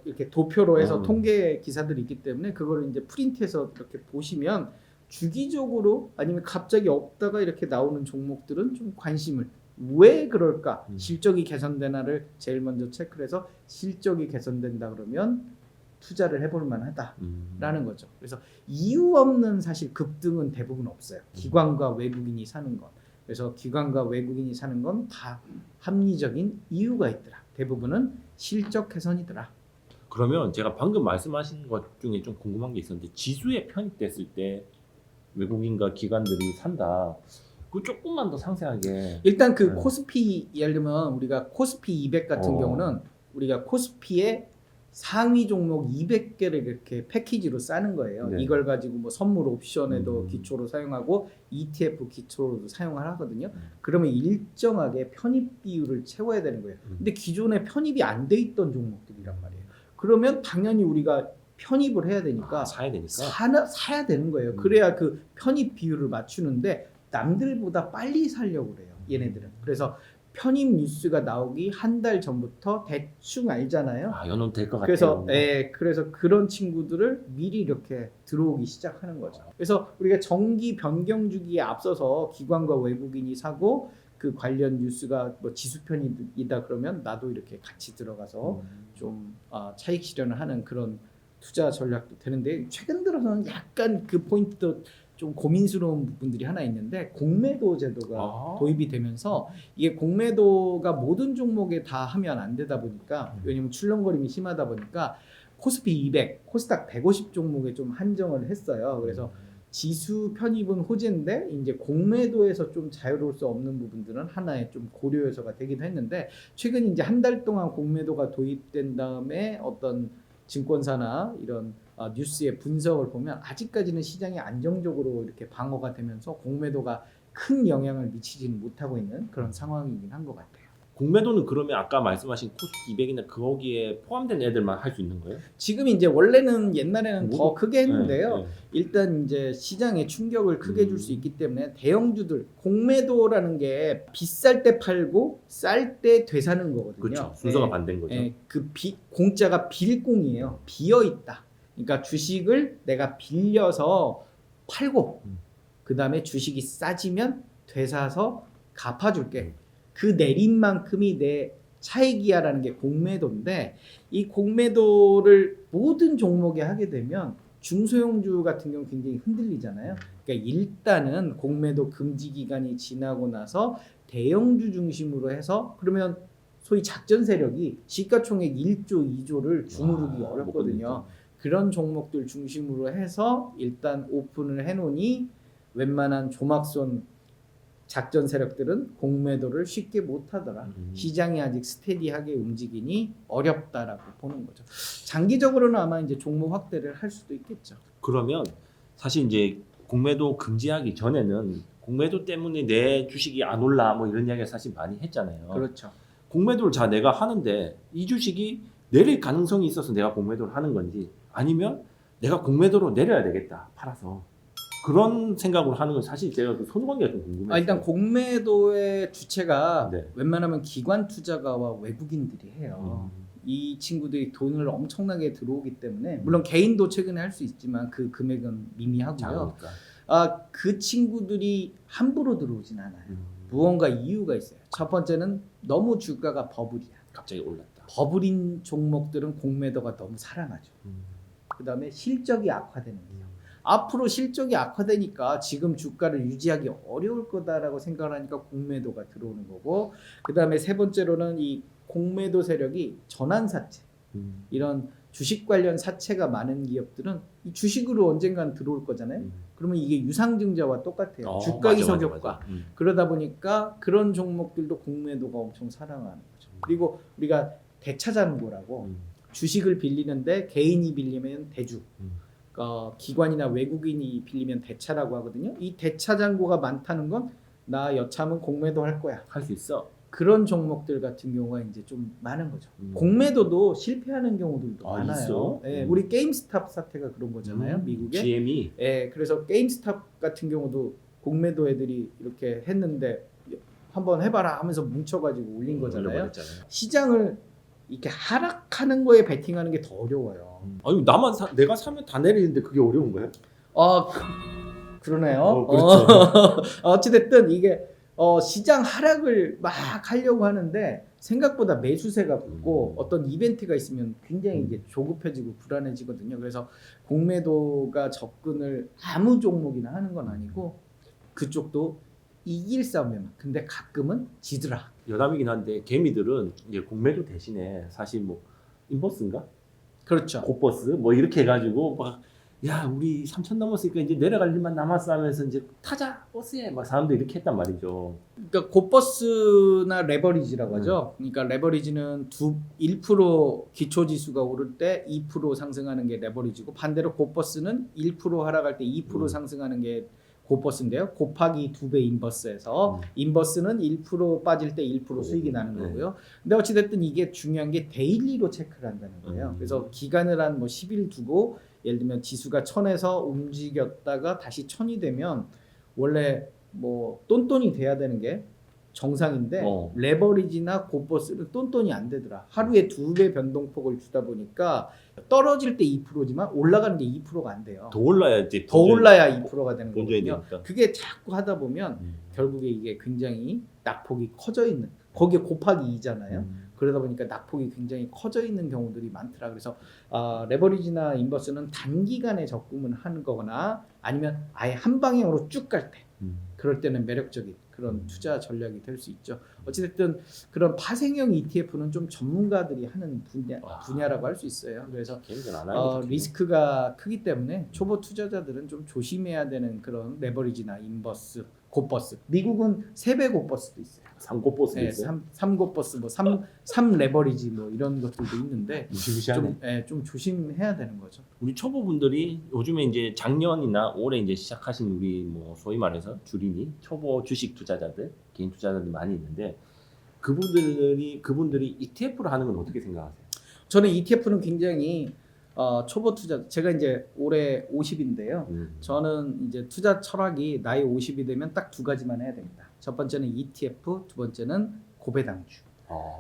이렇게 도표로 해서 통계 기사들이 있기 때문에 그거를 이제 프린트해서 이렇게 보시면 주기적으로 아니면 갑자기 없다가 이렇게 나오는 종목들은 좀 관심을, 왜 그럴까? 실적이 개선되나를 제일 먼저 체크를 해서 실적이 개선된다 그러면 투자를 해볼 만하다라는 거죠. 그래서 이유 없는 사실 급등은 대부분 없어요. 기관과 외국인이 사는 건. 그래서 기관과 외국인이 사는 건 다 합리적인 이유가 있더라. 대부분은 실적 개선이더라. 그러면 제가 방금 말씀하신 것 중에 좀 궁금한 게 있었는데 지수에 편입됐을 때 외국인과 기관들이 산다. 그 조금만 더 상세하게. 일단 그 코스피 예를 들면 우리가 코스피 200 같은 경우는 우리가 코스피에 상위 종목 200개를 이렇게 패키지로 싸는 거예요. 네. 이걸 가지고 뭐 선물 옵션에도 기초로 사용하고 ETF 기초로도 사용을 하거든요. 그러면 일정하게 편입 비율을 채워야 되는 거예요. 근데 기존에 편입이 안 돼 있던 종목들이란 말이에요. 그러면 당연히 우리가 편입을 해야 되니까 사야 되니까 사야 되는 거예요. 그래야 그 편입 비율을 맞추는데 남들보다 빨리 살려고 그래요. 얘네들은. 그래서 편입 뉴스가 나오기 한 달 전부터 대충 알잖아요. 연원 될 것 같아요. 그래서 그래서 그런 친구들을 미리 이렇게 들어오기 시작하는 거죠. 그래서 우리가 정기 변경 주기에 앞서서 기관과 외국인이 사고 그 관련 뉴스가 뭐 지수 편이다 그러면 나도 이렇게 같이 들어가서 좀 차익 실현을 하는 그런 투자 전략도 되는데 최근 들어서는 약간 그 포인트도 좀 고민스러운 부분들이 하나 있는데 공매도 제도가 도입이 되면서 이게 공매도가 모든 종목에 다 하면 안 되다 보니까 왜냐면 출렁거림이 심하다 보니까 코스피 200, 코스닥 150 종목에 좀 한정을 했어요. 그래서 지수 편입은 호재인데 이제 공매도에서 좀 자유로울 수 없는 부분들은 하나의 좀 고려 요소가 되기도 했는데 최근 이제 한 달 동안 공매도가 도입된 다음에 어떤 증권사나 이런 뉴스의 분석을 보면 아직까지는 시장이 안정적으로 이렇게 방어가 되면서 공매도가 큰 영향을 미치지는 못하고 있는 그런 상황이긴 한 것 같아요. 공매도는 그러면 아까 말씀하신 코스피 200이나 거기에 포함된 애들만 할 수 있는 거예요? 지금 이제 원래는 옛날에는 더 크게 했는데요. 네. 일단 이제 시장에 충격을 크게 줄 수 있기 때문에 대형주들 공매도라는 게 비쌀 때 팔고 쌀 때 되사는 거거든요. 그렇죠. 순서가 예, 반대인 거죠. 예, 공짜가 빌공이에요. 비어 있다. 그러니까 주식을 내가 빌려서 팔고 그 다음에 주식이 싸지면 되사서 갚아줄게. 그 내린 만큼이 내 차익이야라는 게 공매도인데 이 공매도를 모든 종목에 하게 되면 중소형주 같은 경우 굉장히 흔들리잖아요. 그러니까 일단은 공매도 금지 기간이 지나고 나서 대형주 중심으로 해서 그러면 소위 작전 세력이 시가총액 1조, 2조를 주무르기 어렵거든요. 그런 종목들 중심으로 해서 일단 오픈을 해놓으니 웬만한 조막손 작전 세력들은 공매도를 쉽게 못하더라. 시장이 아직 스테디하게 움직이니 어렵다라고 보는 거죠. 장기적으로는 아마 이제 종목 확대를 할 수도 있겠죠. 그러면 사실 이제 공매도 금지하기 전에는 공매도 때문에 내 주식이 안 올라 뭐 이런 이야기를 사실 많이 했잖아요. 그렇죠. 공매도를 내가 하는데 이 주식이 내릴 가능성이 있어서 내가 공매도를 하는 건지 아니면 내가 공매도로 내려야 되겠다 팔아서 그런 생각으로 하는 건 사실 제가 그 손관계가 좀 궁금해요. 일단 공매도의 주체가 네. 웬만하면 기관 투자가와 외국인들이 해요. 이 친구들이 돈을 엄청나게 들어오기 때문에 물론 개인도 최근에 할 수 있지만 그 금액은 미미하고요. 작으니까. 그 친구들이 함부로 들어오진 않아요. 무언가 이유가 있어요. 첫 번째는 너무 주가가 버블이야. 갑자기 올랐다. 버블인 종목들은 공매도가 너무 살아나죠. 그 다음에 실적이 악화되는 거예요. 앞으로 실적이 악화되니까 지금 주가를 유지하기 어려울 거다라고 생각을 하니까 공매도가 들어오는 거고 그 다음에 세 번째로는 이 공매도 세력이 전환사채 이런 주식 관련 사채가 많은 기업들은 이 주식으로 언젠간 들어올 거잖아요. 그러면 이게 유상증자와 똑같아요. 주가 이석 효과. 그러다 보니까 그런 종목들도 공매도가 엄청 살아나는 거죠. 그리고 우리가 대차잔고라고 주식을 빌리는데 개인이 빌리면 대주 기관이나 외국인이 빌리면 대차라고 하거든요. 이 대차잔고가 많다는 건 나 여차하면 공매도 할 거야. 할 수 있어. 그런 종목들 같은 경우가 이제 좀 많은 거죠. 공매도도 실패하는 경우들도 많아요. 있어? 예, 우리 게임스탑 사태가 그런 거잖아요. 미국에. GM이. 예, 그래서 게임스탑 같은 경우도 공매도 애들이 이렇게 했는데 한번 해봐라 하면서 뭉쳐가지고 올린 거잖아요. 시장을 이렇게 하락하는 거에 베팅하는 게 더 어려워요. 아니 내가 사면 다 내리는데 그게 어려운 거예요? 그러네요. 그렇죠. 어찌됐든 이게 시장 하락을 막 하려고 하는데 생각보다 매수세가 붙고 어떤 이벤트가 있으면 굉장히 이게 조급해지고 불안해지거든요. 그래서 공매도가 접근을 아무 종목이나 하는 건 아니고 그쪽도 이길 싸움이면 근데 가끔은 지더라. 여담이긴 한데 개미들은 이제 공매도 대신에 사실 뭐 인버스인가? 그렇죠. 곧버스 뭐 이렇게 해가지고 막 야 우리 3천 넘었으니까 이제 내려갈 일만 남았어 하면서 이제 타자 버스에 막 사람들 이렇게 했단 말이죠. 그러니까 곧버스나 레버리지라고 하죠. 그러니까 레버리지는 1% 기초 지수가 오를 때 2% 상승하는 게 레버리지고 반대로 곧버스는 1% 하락할 때 2% 상승하는 게 곧버스인데요. 곱하기 2배 인버스에서 인버스는 1% 빠질 때 1% 수익이 나는 거고요. 근데 어찌됐든 이게 중요한 게 데일리로 체크를 한다는 거예요. 그래서 기간을 한 뭐 10일 두고 예를 들면 지수가 1000에서 움직였다가 다시 1000이 되면 원래 뭐 똔똔이 돼야 되는 게 정상인데 레버리지나 곧버스는 똔똔이 안 되더라. 하루에 2배 변동폭을 주다 보니까 떨어질 때 2%지만 올라가는 게 2%가 안 돼요. 더 올라야지. 더 올라야 2%가 되는 거거든요. 되니까. 그게 자꾸 하다 보면 결국에 이게 굉장히 낙폭이 커져 있는 거기에 곱하기 2잖아요. 그러다 보니까 낙폭이 굉장히 커져 있는 경우들이 많더라. 그래서 레버리지나 인버스는 단기간에 적금을 하는 거거나 아니면 아예 한 방향으로 쭉 갈 때 그럴 때는 매력적인 그런 투자 전략이 될 수 있죠. 어찌됐든 그런 파생형 ETF는 좀 전문가들이 하는 분야라고 할 수 있어요. 그래서 개인적으로 안 하는 게 리스크가 크기 때문에 초보 투자자들은 좀 조심해야 되는 그런 레버리지나 인버스, 곱버스. 미국은 3배 곱버스도 있어요. 3고버스도 네, 있어요. 3곱버스 뭐 3 레버리지 뭐 이런 것들도 있는데 무시무시하네. 좀 조심해야 되는 거죠. 우리 초보분들이 요즘에 이제 작년이나 올해 이제 시작하신 우리 뭐 소위 말해서 주린이 초보 주식 투자자들, 개인 투자자들 많이 있는데 그분들이 ETF를 하는 건 어떻게 생각하세요? 저는 ETF는 굉장히 초보 투자 제가 이제 올해 50인데요. 저는 이제 투자 철학이 나이 50이 되면 딱 2가지만 해야 됩니다. 첫 번째는 ETF, 두 번째는 고배당주.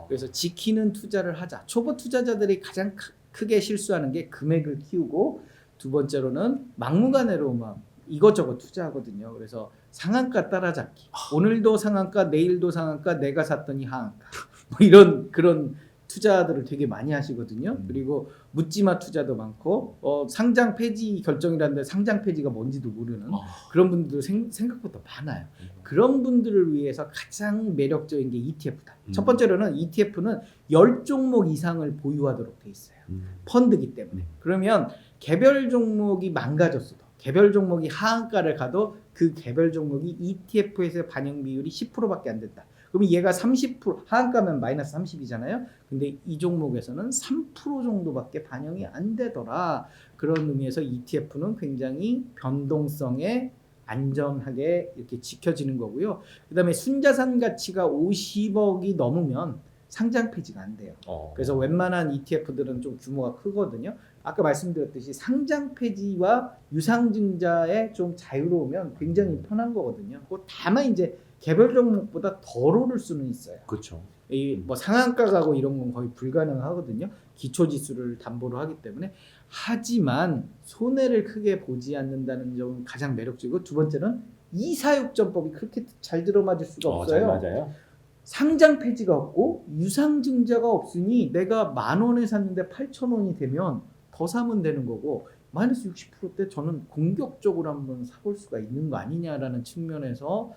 그래서 지키는 투자를 하자. 초보 투자자들이 가장 크게 실수하는 게 금액을 키우고 두 번째로는 막무가내로 막 이것저것 투자하거든요. 그래서 상한가 따라잡기. 오늘도 상한가, 내일도 상한가, 내가 샀더니 하한가. 뭐 이런 그런 투자들을 되게 많이 하시거든요. 그리고 묻지마 투자도 많고 상장 폐지 결정이라는데 상장 폐지가 뭔지도 모르는 그런 분들 생각보다 많아요. 그런 분들을 위해서 가장 매력적인 게 ETF다. 첫 번째로는 ETF는 10종목 이상을 보유하도록 돼 있어요. 펀드기 때문에. 그러면 개별 종목이 망가졌어도 개별 종목이 하한가를 가도 그 개별 종목이 ETF에서 반영 비율이 10%밖에 안 된다. 그럼 얘가 30% 하한가면 마이너스 30이잖아요. 근데 이 종목에서는 3% 정도밖에 반영이 안 되더라. 그런 의미에서 ETF는 굉장히 변동성에 안전하게 이렇게 지켜지는 거고요. 그다음에 순자산 가치가 50억이 넘으면 상장 폐지가 안 돼요. 그래서 웬만한 ETF들은 좀 규모가 크거든요. 아까 말씀드렸듯이 상장 폐지와 유상증자에 좀 자유로우면 굉장히 편한 거거든요. 다만 이제 개별 종목보다 덜 오를 수는 있어요. 그렇죠. 이 뭐 상한가 가고 이런 건 거의 불가능하거든요. 기초 지수를 담보로 하기 때문에. 하지만 손해를 크게 보지 않는다는 점은 가장 매력적이고 두 번째는 이사육전법이 그렇게 잘 들어맞을 수가 없어요. 잘 맞아요. 상장 폐지가 없고 유상증자가 없으니 내가 10,000원에 샀는데 8,000원이 되면 더 사면 되는 거고 마이너스 60%대 저는 공격적으로 한번 사볼 수가 있는 거 아니냐라는 측면에서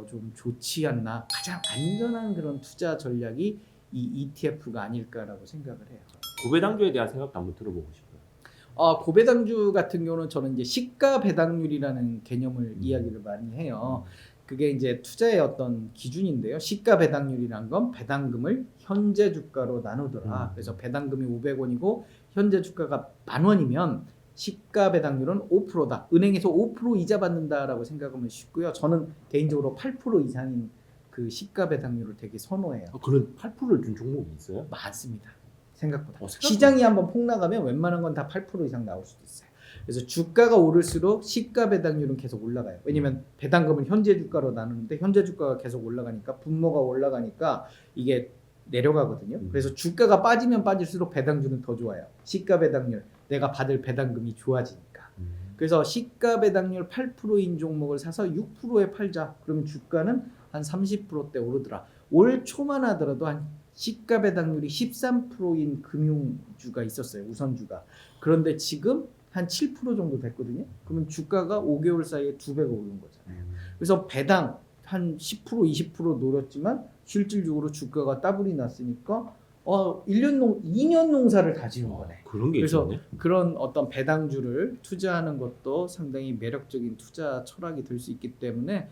좀 좋지 않나. 가장 안전한 그런 투자 전략이 이 ETF가 아닐까라고 생각을 해요. 고배당주에 대한 생각도 한번 들어보고 싶어요. 고배당주 같은 경우는 저는 이제 시가 배당률이라는 개념을 이야기를 많이 해요. 그게 이제 투자의 어떤 기준인데요. 시가 배당률이란 건 배당금을 현재 주가로 나누더라. 그래서 배당금이 500원이고 현재 주가가 10,000원이면 시가 배당률은 5%다. 은행에서 5% 이자 받는다라고 생각하면 쉽고요. 저는 개인적으로 8% 이상인 그 시가 배당률을 되게 선호해요. 그런 8%를 준 종목이 있어요? 많습니다. 생각보다. 생각보다. 시장이 한번 폭락하면 웬만한 건 다 8% 이상 나올 수도 있어요. 그래서 주가가 오를수록 시가 배당률은 계속 올라가요. 왜냐면 배당금은 현재 주가로 나누는데 현재 주가가 계속 올라가니까 분모가 올라가니까 이게 내려가거든요. 그래서 주가가 빠지면 빠질수록 배당률은 더 좋아요. 시가 배당률, 내가 받을 배당금이 좋아지니까. 그래서 시가 배당률 8%인 종목을 사서 6%에 팔자. 그러면 주가는 한 30%대 오르더라. 올 초만 하더라도 한 시가 배당률이 13%인 금융주가 있었어요. 우선주가. 그런데 지금 한 7% 정도 됐거든요. 그러면 주가가 5개월 사이에 2배가 오른 거잖아요. 그래서 배당 한 10% 20% 노렸지만 실질적으로 주가가 따블이 났으니까 2년 농사를 다 지은 거네. 그런 게 그래서 있었네. 그런 어떤 배당주를 투자하는 것도 상당히 매력적인 투자 철학이 될 수 있기 때문에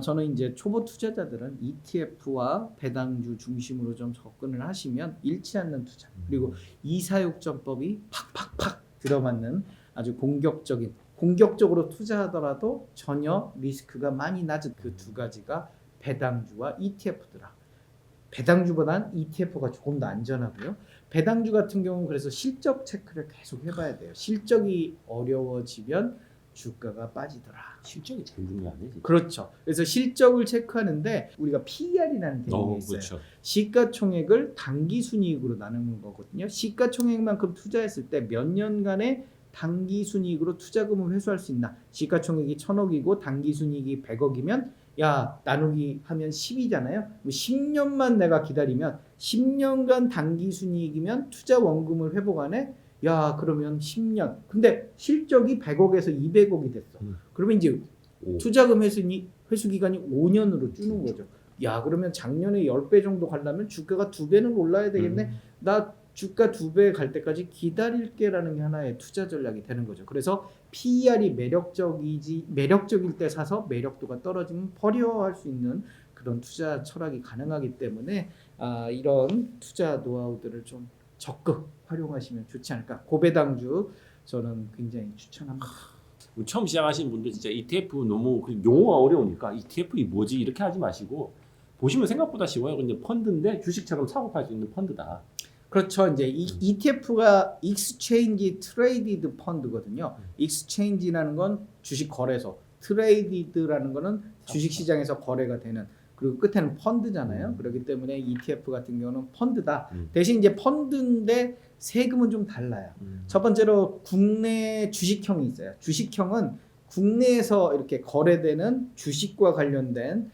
저는 이제 초보 투자자들은 ETF와 배당주 중심으로 좀 접근을 하시면 잃지 않는 투자 그리고 이사육전법이 팍팍팍 들어맞는 아주 공격적으로 투자하더라도 전혀 리스크가 많이 낮은 그 두 가지가 배당주와 ETF더라. 배당주보단 ETF가 조금 더 안전하고요. 배당주 같은 경우는 그래서 실적 체크를 계속 해봐야 돼요. 실적이 어려워지면 주가가 빠지더라. 실적이 제일 중요하네. 진짜. 그렇죠. 그래서 실적을 체크하는데 우리가 PER이라는 개념이 있어요. 그렇죠. 시가총액을 당기순이익으로 나누는 거거든요. 시가총액만큼 투자했을 때 몇 년간의 당기순이익으로 투자금을 회수할 수 있나. 시가총액이 1,000억이고 당기순이익이 100억이면 야 나누기 하면 10이잖아요. 10년만 내가 기다리면 10년간 단기 순이익이면 투자 원금을 회복하네. 야 그러면 10년. 근데 실적이 100억에서 200억이 됐어. 그러면 이제 투자금 회수 기간이 5년으로 주는 거죠. 야 그러면 작년에 10배 정도 가려면 주가가 2배는 올라야 되겠네. 나 주가 2배 갈 때까지 기다릴게라는 게 하나의 투자 전략이 되는 거죠. 그래서 PER이 매력적일 때 사서 매력도가 떨어지면 버려할 수 있는 그런 투자 철학이 가능하기 때문에 이런 투자 노하우들을 좀 적극 활용하시면 좋지 않을까. 고배당주 저는 굉장히 추천합니다. 처음 시작하시는 분들 진짜 ETF 너무 용어가 어려우니까 ETF이 뭐지 이렇게 하지 마시고 보시면 생각보다 쉬워요. 근데 펀드인데 주식처럼 사고 팔 수 있는 펀드다. 그렇죠. 이제 이 ETF가 Exchange Traded Fund거든요. Exchange라는 건 주식 거래소, Traded라는 거는 주식 시장에서 거래가 되는. 그리고 끝에는 펀드잖아요. 그렇기 때문에 ETF 같은 경우는 펀드다. 대신 이제 펀드인데 세금은 좀 달라요. 첫 번째로 국내 주식형이 있어요. 주식형은 국내에서 이렇게 거래되는 주식과 관련된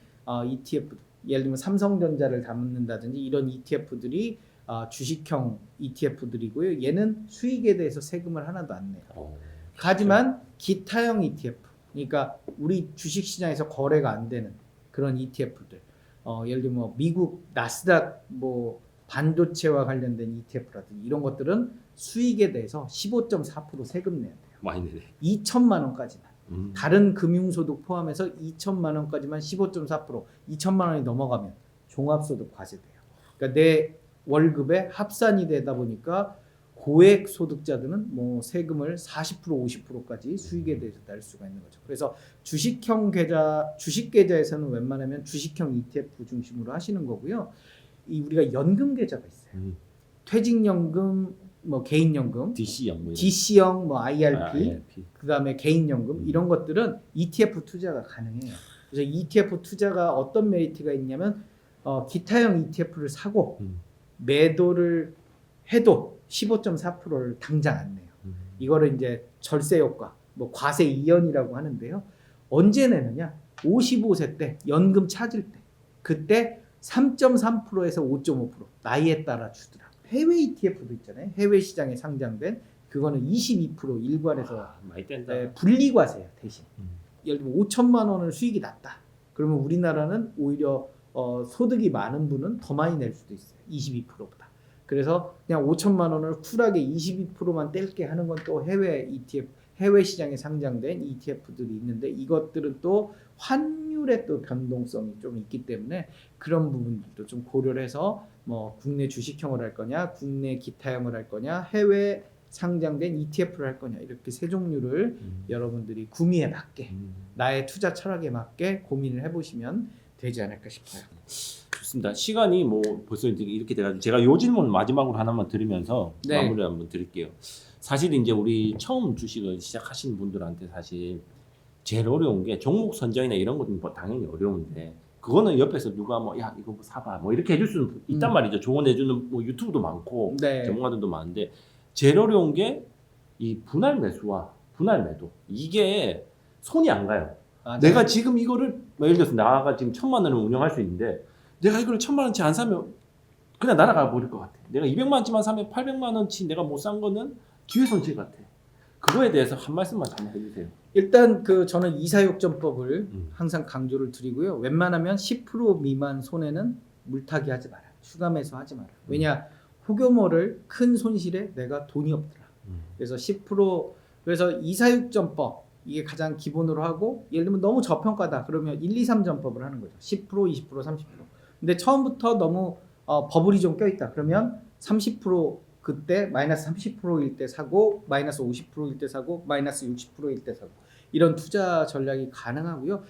ETF, 예를 들면 삼성전자를 담는다든지 이런 ETF들이 주식형 ETF들이고요. 얘는 수익에 대해서 세금을 하나도 안 내요. 하지만 기타형 ETF, 그러니까 우리 주식시장에서 거래가 안 되는 그런 ETF들, 예를 들면 뭐 미국 나스닥 뭐 반도체와 관련된 ETF라든지 이런 것들은 수익에 대해서 15.4% 세금 내야 돼요. 많이 내네. 2천만 원까지만. 다른 금융소득 포함해서 2천만 원까지만 15.4%, 2천만 원이 넘어가면 종합소득 과세돼요. 그러니까 내 월급에 합산이 되다 보니까 고액 소득자들은 뭐 세금을 40% 50%까지 수익에 대해서 낼 수가 있는 거죠. 그래서 주식 계좌에서는 웬만하면 주식형 ETF 중심으로 하시는 거고요. 우리가 연금 계좌가 있어요. 퇴직연금, 뭐 개인연금, DC형, 뭐 IRP, 그다음에 개인연금 이런 것들은 ETF 투자가 가능해요. 그래서 ETF 투자가 어떤 메리트가 있냐면 기타형 ETF를 사고 매도를 해도 15.4%를 당장 안 내요. 이거를 이제 절세 효과, 뭐 과세 이연이라고 하는데요. 언제 내느냐? 55세 때 연금 찾을 때 그때 3.3%에서 5.5% 나이에 따라 주더라. 해외 ETF도 있잖아요. 해외 시장에 상장된 그거는 22% 일괄해서 많이 뗀다. 분리과세야 대신. 예를 들면 5천만 원을 수익이 났다. 그러면 우리나라는 오히려 소득이 많은 분은 더 많이 낼 수도 있어요. 22%보다. 그래서 그냥 5천만 원을 쿨하게 22%만 뗄게 하는 건 또 해외 ETF, 해외 시장에 상장된 ETF들이 있는데 이것들은 또 환율의 또 변동성이 좀 있기 때문에 그런 부분들도 좀 고려를 해서 뭐 국내 주식형을 할 거냐, 국내 기타형을 할 거냐, 해외 상장된 ETF를 할 거냐 이렇게 세 종류를 여러분들이 구미에 맞게 나의 투자 철학에 맞게 고민을 해보시면 되지 않을까 싶어요. 좋습니다. 시간이 뭐 벌써 이렇게 돼가지고 제가 요 질문 마지막으로 하나만 드리면서 마무리 한번 드릴게요. 사실 이제 우리 처음 주식을 시작하시는 분들한테 사실 제일 어려운 게 종목 선정이나 이런 것은 뭐 당연히 어려운데 그거는 옆에서 누가 뭐 야 이거 뭐 사봐 뭐 이렇게 해줄 수는 있단 말이죠. 조언해주는 뭐 유튜브도 많고 전문가들도 많은데 제일 어려운 게 이 분할 매수와 분할 매도 이게 손이 안 가요. 내가 지금 이거를 뭐 예를 들어서 나가 지금 1,000만 원을 운영할 수 있는데 내가 이걸 1,000만 원치 안 사면 그냥 날아가 버릴 것 같아. 내가 200만 원치만 사면 800만 원치 내가 못 산 거는 기회 손실 같아. 그거에 대해서 한 말씀만 좀 해주세요. 일단 저는 이사육전법을 항상 강조를 드리고요. 웬만하면 10% 미만 손해는 물타기 하지 마라. 추가 매수하지 마라. 왜냐 혹여모를 큰 손실에 내가 돈이 없더라. 그래서 10% 그래서 이사육전법 이게 가장 기본으로 하고 예를 들면 너무 저평가다 그러면 1, 2, 3전법을 하는 거죠. 10%, 20%, 30%. 근데 처음부터 너무 버블이 좀 껴있다. 그러면 30% 그때 마이너스 30%일 때 사고 마이너스 50%일 때 사고 마이너스 60%일 때 사고 이런 투자 전략이 가능하고요.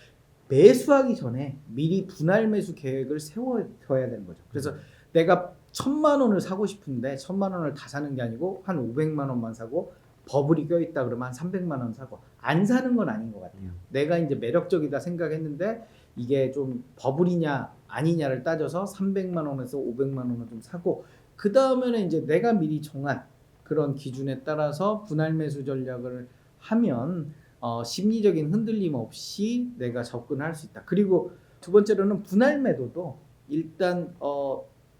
매수하기 전에 미리 분할 매수 계획을 세워둬야 되는 거죠. 그래서 내가 1,000만 원을 사고 싶은데 1,000만 원을 다 사는 게 아니고 한 500만 원만 사고 버블이 껴있다 그러면 한 300만 원 사고 안 사는 건 아닌 것 같아요. 내가 이제 매력적이다 생각했는데 이게 좀 버블이냐 아니냐를 따져서 300만 원에서 500만 원을 좀 사고 그 다음에는 이제 내가 미리 정한 그런 기준에 따라서 분할 매수 전략을 하면 심리적인 흔들림 없이 내가 접근할 수 있다. 그리고 두 번째로는 분할 매도도 일단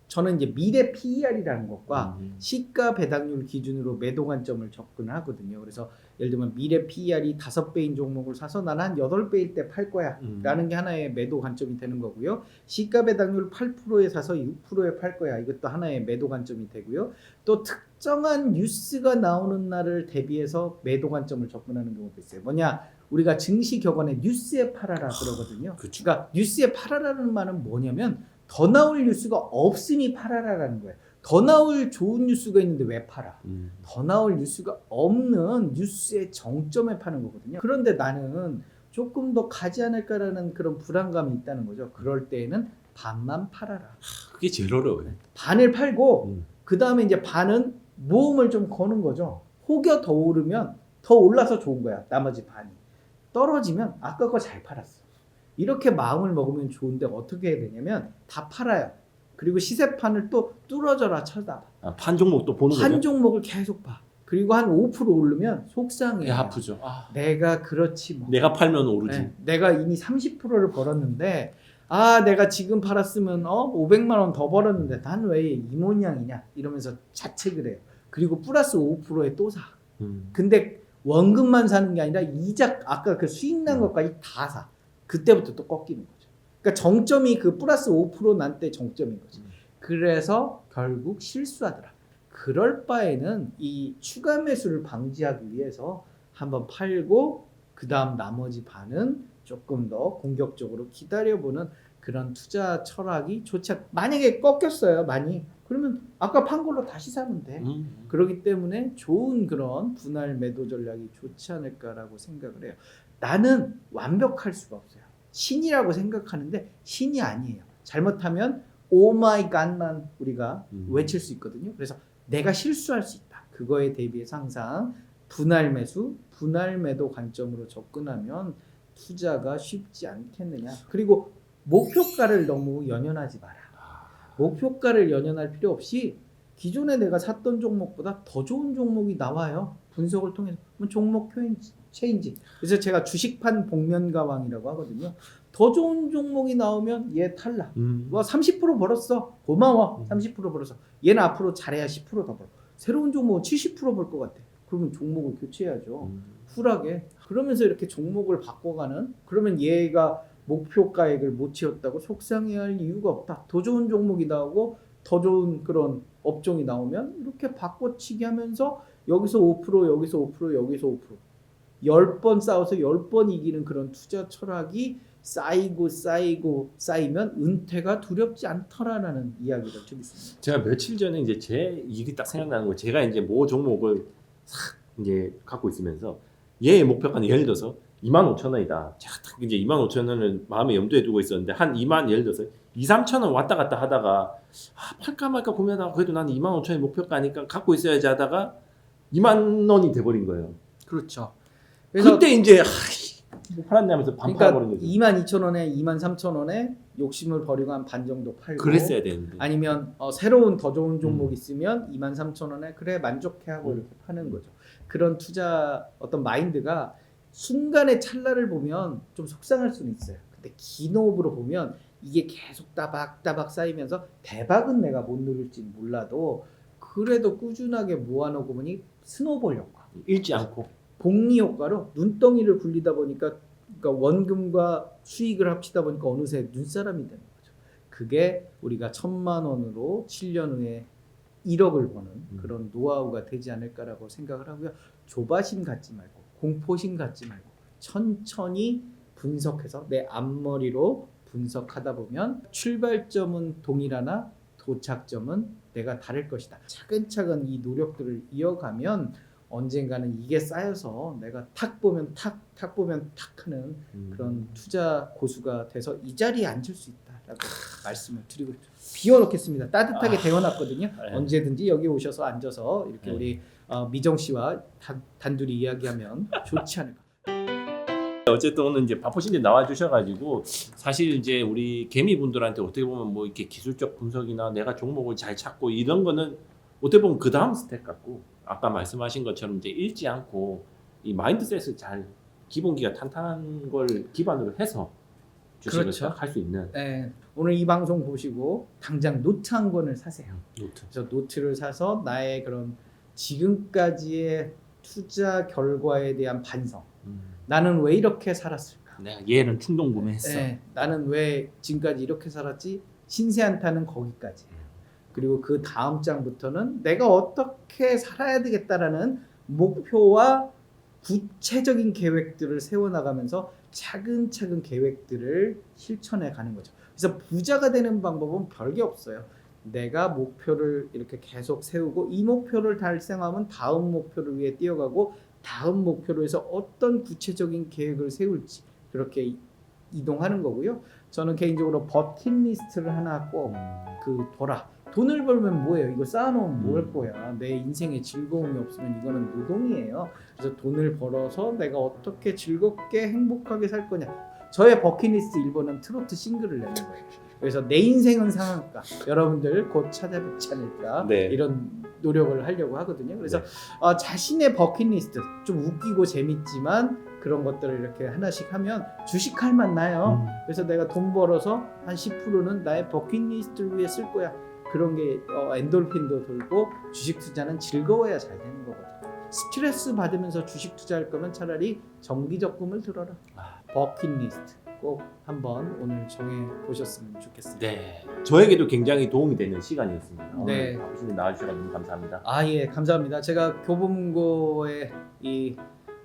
저는 이제 미래 PER이라는 것과 시가 배당률 기준으로 매도 관점을 접근하거든요. 그래서 예를 들면 미래 PER이 5배인 종목을 사서 나는 한 8배일 때 팔 거야 라는 게 하나의 매도 관점이 되는 거고요. 시가 배당률 8%에 사서 6%에 팔 거야. 이것도 하나의 매도 관점이 되고요. 또 특정한 뉴스가 나오는 날을 대비해서 매도 관점을 접근하는 경우도 있어요. 뭐냐? 우리가 증시 격언에 뉴스에 팔아라 그러거든요. 그러니까 뉴스에 팔아라는 말은 뭐냐면 더 나올 뉴스가 없으니 팔아라라는 거예요. 더 나올 좋은 뉴스가 있는데 왜 팔아? 더 나올 뉴스가 없는 뉴스의 정점에 파는 거거든요. 그런데 나는 조금 더 가지 않을까라는 그런 불안감이 있다는 거죠. 그럴 때에는 반만 팔아라. 그게 제일 어려워요. 반을 팔고 그 다음에 이제 반은 모험을 좀 거는 거죠. 혹여 더 오르면 더 올라서 좋은 거야. 나머지 반이. 떨어지면 아까 거 잘 팔았어. 이렇게 마음을 먹으면 좋은데 어떻게 해야 되냐면 다 팔아요. 그리고 시세판을 또 뚫어져라 쳐다봐. 판 종목 또 보는 거죠? 판 종목을 계속 봐. 그리고 한 5% 오르면 속상해. 아프죠. 내가 그렇지 뭐. 내가 팔면 오르지. 네, 내가 이미 30%를 벌었는데 내가 지금 팔았으면 500만 원 더 벌었는데 난 왜 이 모양이냐 이러면서 자책을 해요. 그리고 플러스 5%에 또 사. 근데 원금만 사는 게 아니라 이자 아까 그 수익 난 것까지 다 사. 그때부터 또 꺾이는 거죠. 그러니까 정점이 그 플러스 5% 난 때 정점인 거지. 그래서 결국 실수하더라. 그럴 바에는 이 추가 매수를 방지하기 위해서 한번 팔고 그 다음 나머지 반은 조금 더 공격적으로 기다려보는 그런 투자 철학이 좋지 않... 만약에 꺾였어요 많이 그러면 아까 판 걸로 다시 사면 돼. 그렇기 때문에 좋은 그런 분할 매도 전략이 좋지 않을까라고 생각을 해요. 나는 완벽할 수가 없어요. 신이라고 생각하는데 신이 아니에요. 잘못하면 오 마이 갓만 우리가 외칠 수 있거든요. 그래서 내가 실수할 수 있다. 그거에 대비해서 항상 분할 매수, 분할 매도 관점으로 접근하면 투자가 쉽지 않겠느냐. 그리고 목표가를 너무 연연하지 마라. 목표가를 연연할 필요 없이 기존에 내가 샀던 종목보다 더 좋은 종목이 나와요. 분석을 통해서. 종목 체인지. 그래서 제가 주식판 복면가왕이라고 하거든요. 더 좋은 종목이 나오면 얘 탈락. 30% 벌었어. 고마워. 30% 벌었어. 얘는 앞으로 잘해야 10% 더 벌어. 새로운 종목은 70% 벌 것 같아. 그러면 종목을 교체해야죠. 쿨하게. 그러면서 이렇게 종목을 바꿔가는. 그러면 얘가 목표가액을 못 채웠다고 속상해할 이유가 없다. 더 좋은 종목이 나오고 더 좋은 그런 업종이 나오면 이렇게 바꿔치기 하면서 여기서 5%, 여기서 5%, 여기서 5%. 10번 싸워서 10번 이기는 그런 투자 철학이 쌓이면 은퇴가 두렵지 않더라라는 이야기를 드리겠습니다. 제가 며칠 전에 이제 제 일이 딱 생각나는 거예요. 제가 이제 모 종목을 싹 이제 갖고 있으면서 얘의 목표가는 예를 들어서 25,000원이다. 제가 딱 이제 25,000원을 마음에 염두에 두고 있었는데 한 2만 예를 들어서 2-3,000원 왔다 갔다 하다가 팔까 말까 고민하다가 그래도 나는 25,000원이 목표가니까 갖고 있어야지 하다가 2만 원이 돼버린 거예요. 그렇죠. 그때 이제 뭐 팔았네 하면서 반 그러니까 팔아버린 거죠. 22,000원에 23,000원에 욕심을 버리고 한 반 정도 팔고 그랬어야 되는데. 아니면 새로운 더 좋은 종목 있으면 23,000원에 그래 만족해 하고 이렇게 파는 거죠. 그런 투자 어떤 마인드가 순간의 찰나를 보면 좀 속상할 수는 있어요. 근데 긴 호흡으로 보면 이게 계속 따박따박 쌓이면서 대박은 내가 못 누릴지 몰라도 그래도 꾸준하게 모아놓고 보니 스노볼 효과. 잃지 않고. 복리 효과로 눈덩이를 굴리다 보니까 그러니까 원금과 수익을 합치다 보니까 어느새 눈사람이 되는 거죠. 그게 우리가 1,000만 원으로 7년 후에 1억을 버는 그런 노하우가 되지 않을까라고 생각을 하고요. 조바심 갖지 말고 공포심 갖지 말고 천천히 분석해서 내 앞머리로 분석하다 보면 출발점은 동일하나 도착점은 내가 다를 것이다. 차근차근 이 노력들을 이어가면 언젠가는 이게 쌓여서 내가 탁 보면 탁 보면 탁 하는 그런 투자 고수가 돼서 이 자리에 앉을 수 있다라고 말씀을 드리고 비워놓겠습니다. 따뜻하게 데워놨거든요. 언제든지 여기 오셔서 앉아서 이렇게 우리 미정 씨와 단둘이 이야기하면 좋지 않을까. 어쨌든 오늘 이제 바쁘신데 나와주셔가지고 사실 이제 우리 개미분들한테 어떻게 보면 뭐 이렇게 기술적 분석이나 내가 종목을 잘 찾고 이런 거는 어떻게 보면 그 다음 스텝 같고 아까 말씀하신 것처럼 이제 잃지 않고 이 마인드셋을 잘 기본기가 탄탄한 걸 기반으로 해서 주식을 그렇죠. 할 수 있는 네, 오늘 이 방송 보시고 당장 노트 한 권을 사세요. 노트. 그래서 노트를 사서 나의 그런 지금까지의 투자 결과에 대한 반성. 나는 왜 이렇게 살았을까? 내가 얘는 충동 구매했어. 네, 나는 왜 지금까지 이렇게 살았지? 신세한타는 거기까지. 그리고 그 다음 장부터는 내가 어떻게 살아야 되겠다라는 목표와 구체적인 계획들을 세워나가면서 차근차근 계획들을 실천해 가는 거죠. 그래서 부자가 되는 방법은 별게 없어요. 내가 목표를 이렇게 계속 세우고 이 목표를 달성하면 다음 목표를 위해 뛰어가고 다음 목표로 해서 어떤 구체적인 계획을 세울지 그렇게 이동하는 거고요. 저는 개인적으로 버킷리스트를 하나 꼭 둬라. 돈을 벌면 뭐예요? 이거 쌓아놓으면 뭐 할 거야? 내 인생에 즐거움이 없으면 이거는 노동이에요. 그래서 돈을 벌어서 내가 어떻게 즐겁게 행복하게 살 거냐. 저의 버킷리스트 1번은 트로트 싱글을 내는 거예요. 그래서 내 인생은 상한가. 여러분들 곧 찾아뵙지 않을까. 네. 이런 노력을 하려고 하거든요. 그래서 네. 자신의 버킷리스트 좀 웃기고 재밌지만 그런 것들을 이렇게 하나씩 하면 주식할 맛 나요. 그래서 내가 돈 벌어서 한 10%는 나의 버킷리스트를 위해 쓸 거야. 그런 게 엔돌핀도 돌고 주식 투자는 즐거워야 잘 되는 거거든요. 스트레스 받으면서 주식 투자할 거면 차라리 정기적금을 들어라. 버킷리스트 꼭 한번 오늘 정해 보셨으면 좋겠습니다. 네. 저에게도 굉장히 도움이 되는 시간이었습니다. 네. 오늘 나와주셔서 너무 감사합니다. 예, 감사합니다. 제가 교보문고의 이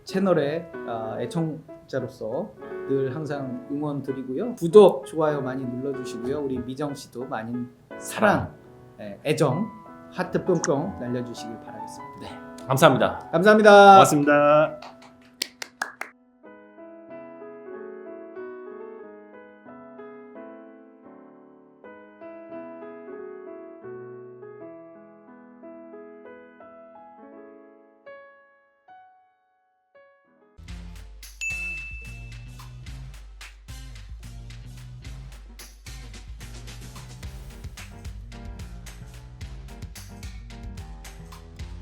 채널의 애청자로서 늘 항상 응원 드리고요. 구독, 좋아요 많이 눌러주시고요. 우리 미정 씨도 많이 사랑, 애정, 하트 뿅뿅 날려주시길 바라겠습니다. 감사합니다. 감사합니다. 고맙습니다.